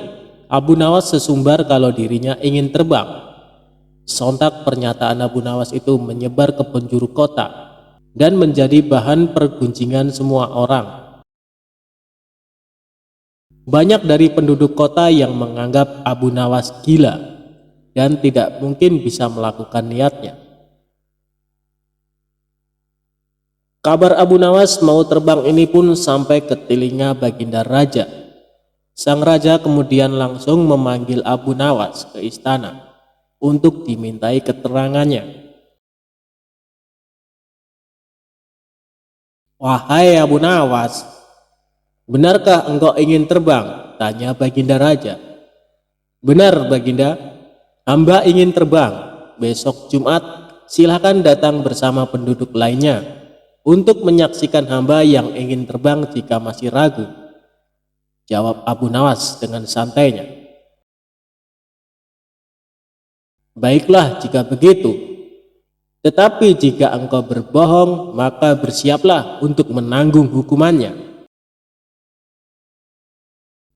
S1: Abu Nawas sesumbar kalau dirinya ingin terbang. Sontak pernyataan Abu Nawas itu menyebar ke penjuru kota dan menjadi bahan pergunjingan semua orang. Banyak dari penduduk kota yang menganggap Abu Nawas gila dan tidak mungkin bisa melakukan niatnya. Kabar Abu Nawas mau terbang ini pun sampai ke telinga Baginda Raja. Sang raja kemudian langsung memanggil Abu Nawas ke istana untuk dimintai keterangannya. "Wahai Abu Nawas, benarkah engkau ingin terbang?" tanya Baginda Raja. "Benar Baginda, hamba ingin terbang. Besok Jumat silakan datang bersama penduduk lainnya untuk menyaksikan hamba yang ingin terbang jika masih ragu," jawab Abu Nawas dengan santainya. "Baiklah jika begitu. Tetapi jika engkau berbohong, maka bersiaplah untuk menanggung hukumannya."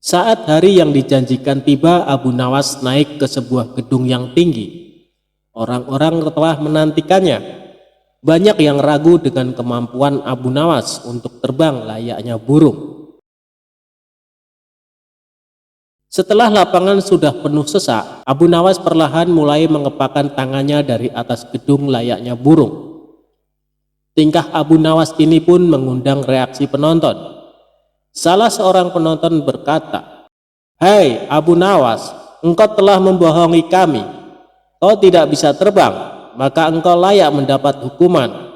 S1: Saat hari yang dijanjikan tiba, Abu Nawas naik ke sebuah gedung yang tinggi. Orang-orang telah menantikannya. Banyak yang ragu dengan kemampuan Abu Nawas untuk terbang layaknya burung. Setelah lapangan sudah penuh sesak, Abu Nawas perlahan mulai mengepakkan tangannya dari atas gedung layaknya burung. Tingkah Abu Nawas ini pun mengundang reaksi penonton. Salah seorang penonton berkata, "Hei Abu Nawas, engkau telah membohongi kami. Kau tidak bisa terbang, maka engkau layak mendapat hukuman."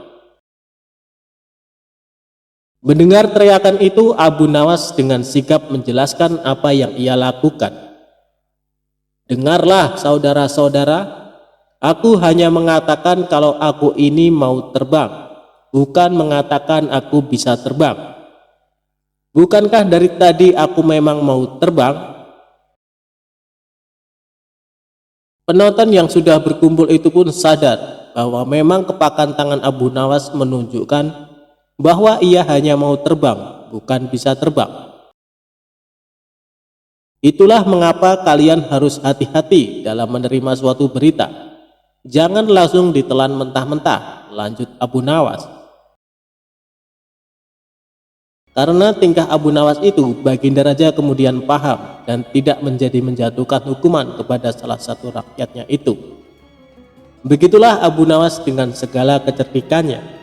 S1: Mendengar teriakan itu, Abu Nawas dengan sigap menjelaskan apa yang ia lakukan. "Dengarlah saudara-saudara, aku hanya mengatakan kalau aku ini mau terbang, bukan mengatakan aku bisa terbang. Bukankah dari tadi aku memang mau terbang?" Penonton yang sudah berkumpul itu pun sadar bahwa memang kepakan tangan Abu Nawas menunjukkan bahwa ia hanya mau terbang, bukan bisa terbang. Itulah mengapa kalian harus hati-hati dalam menerima suatu berita. Jangan langsung ditelan mentah-mentah, lanjut Abu Nawas. Karena tingkah Abu Nawas itu, Baginda Raja kemudian paham dan tidak menjatuhkan hukuman kepada salah satu rakyatnya itu. Begitulah Abu Nawas dengan segala kecerdikannya.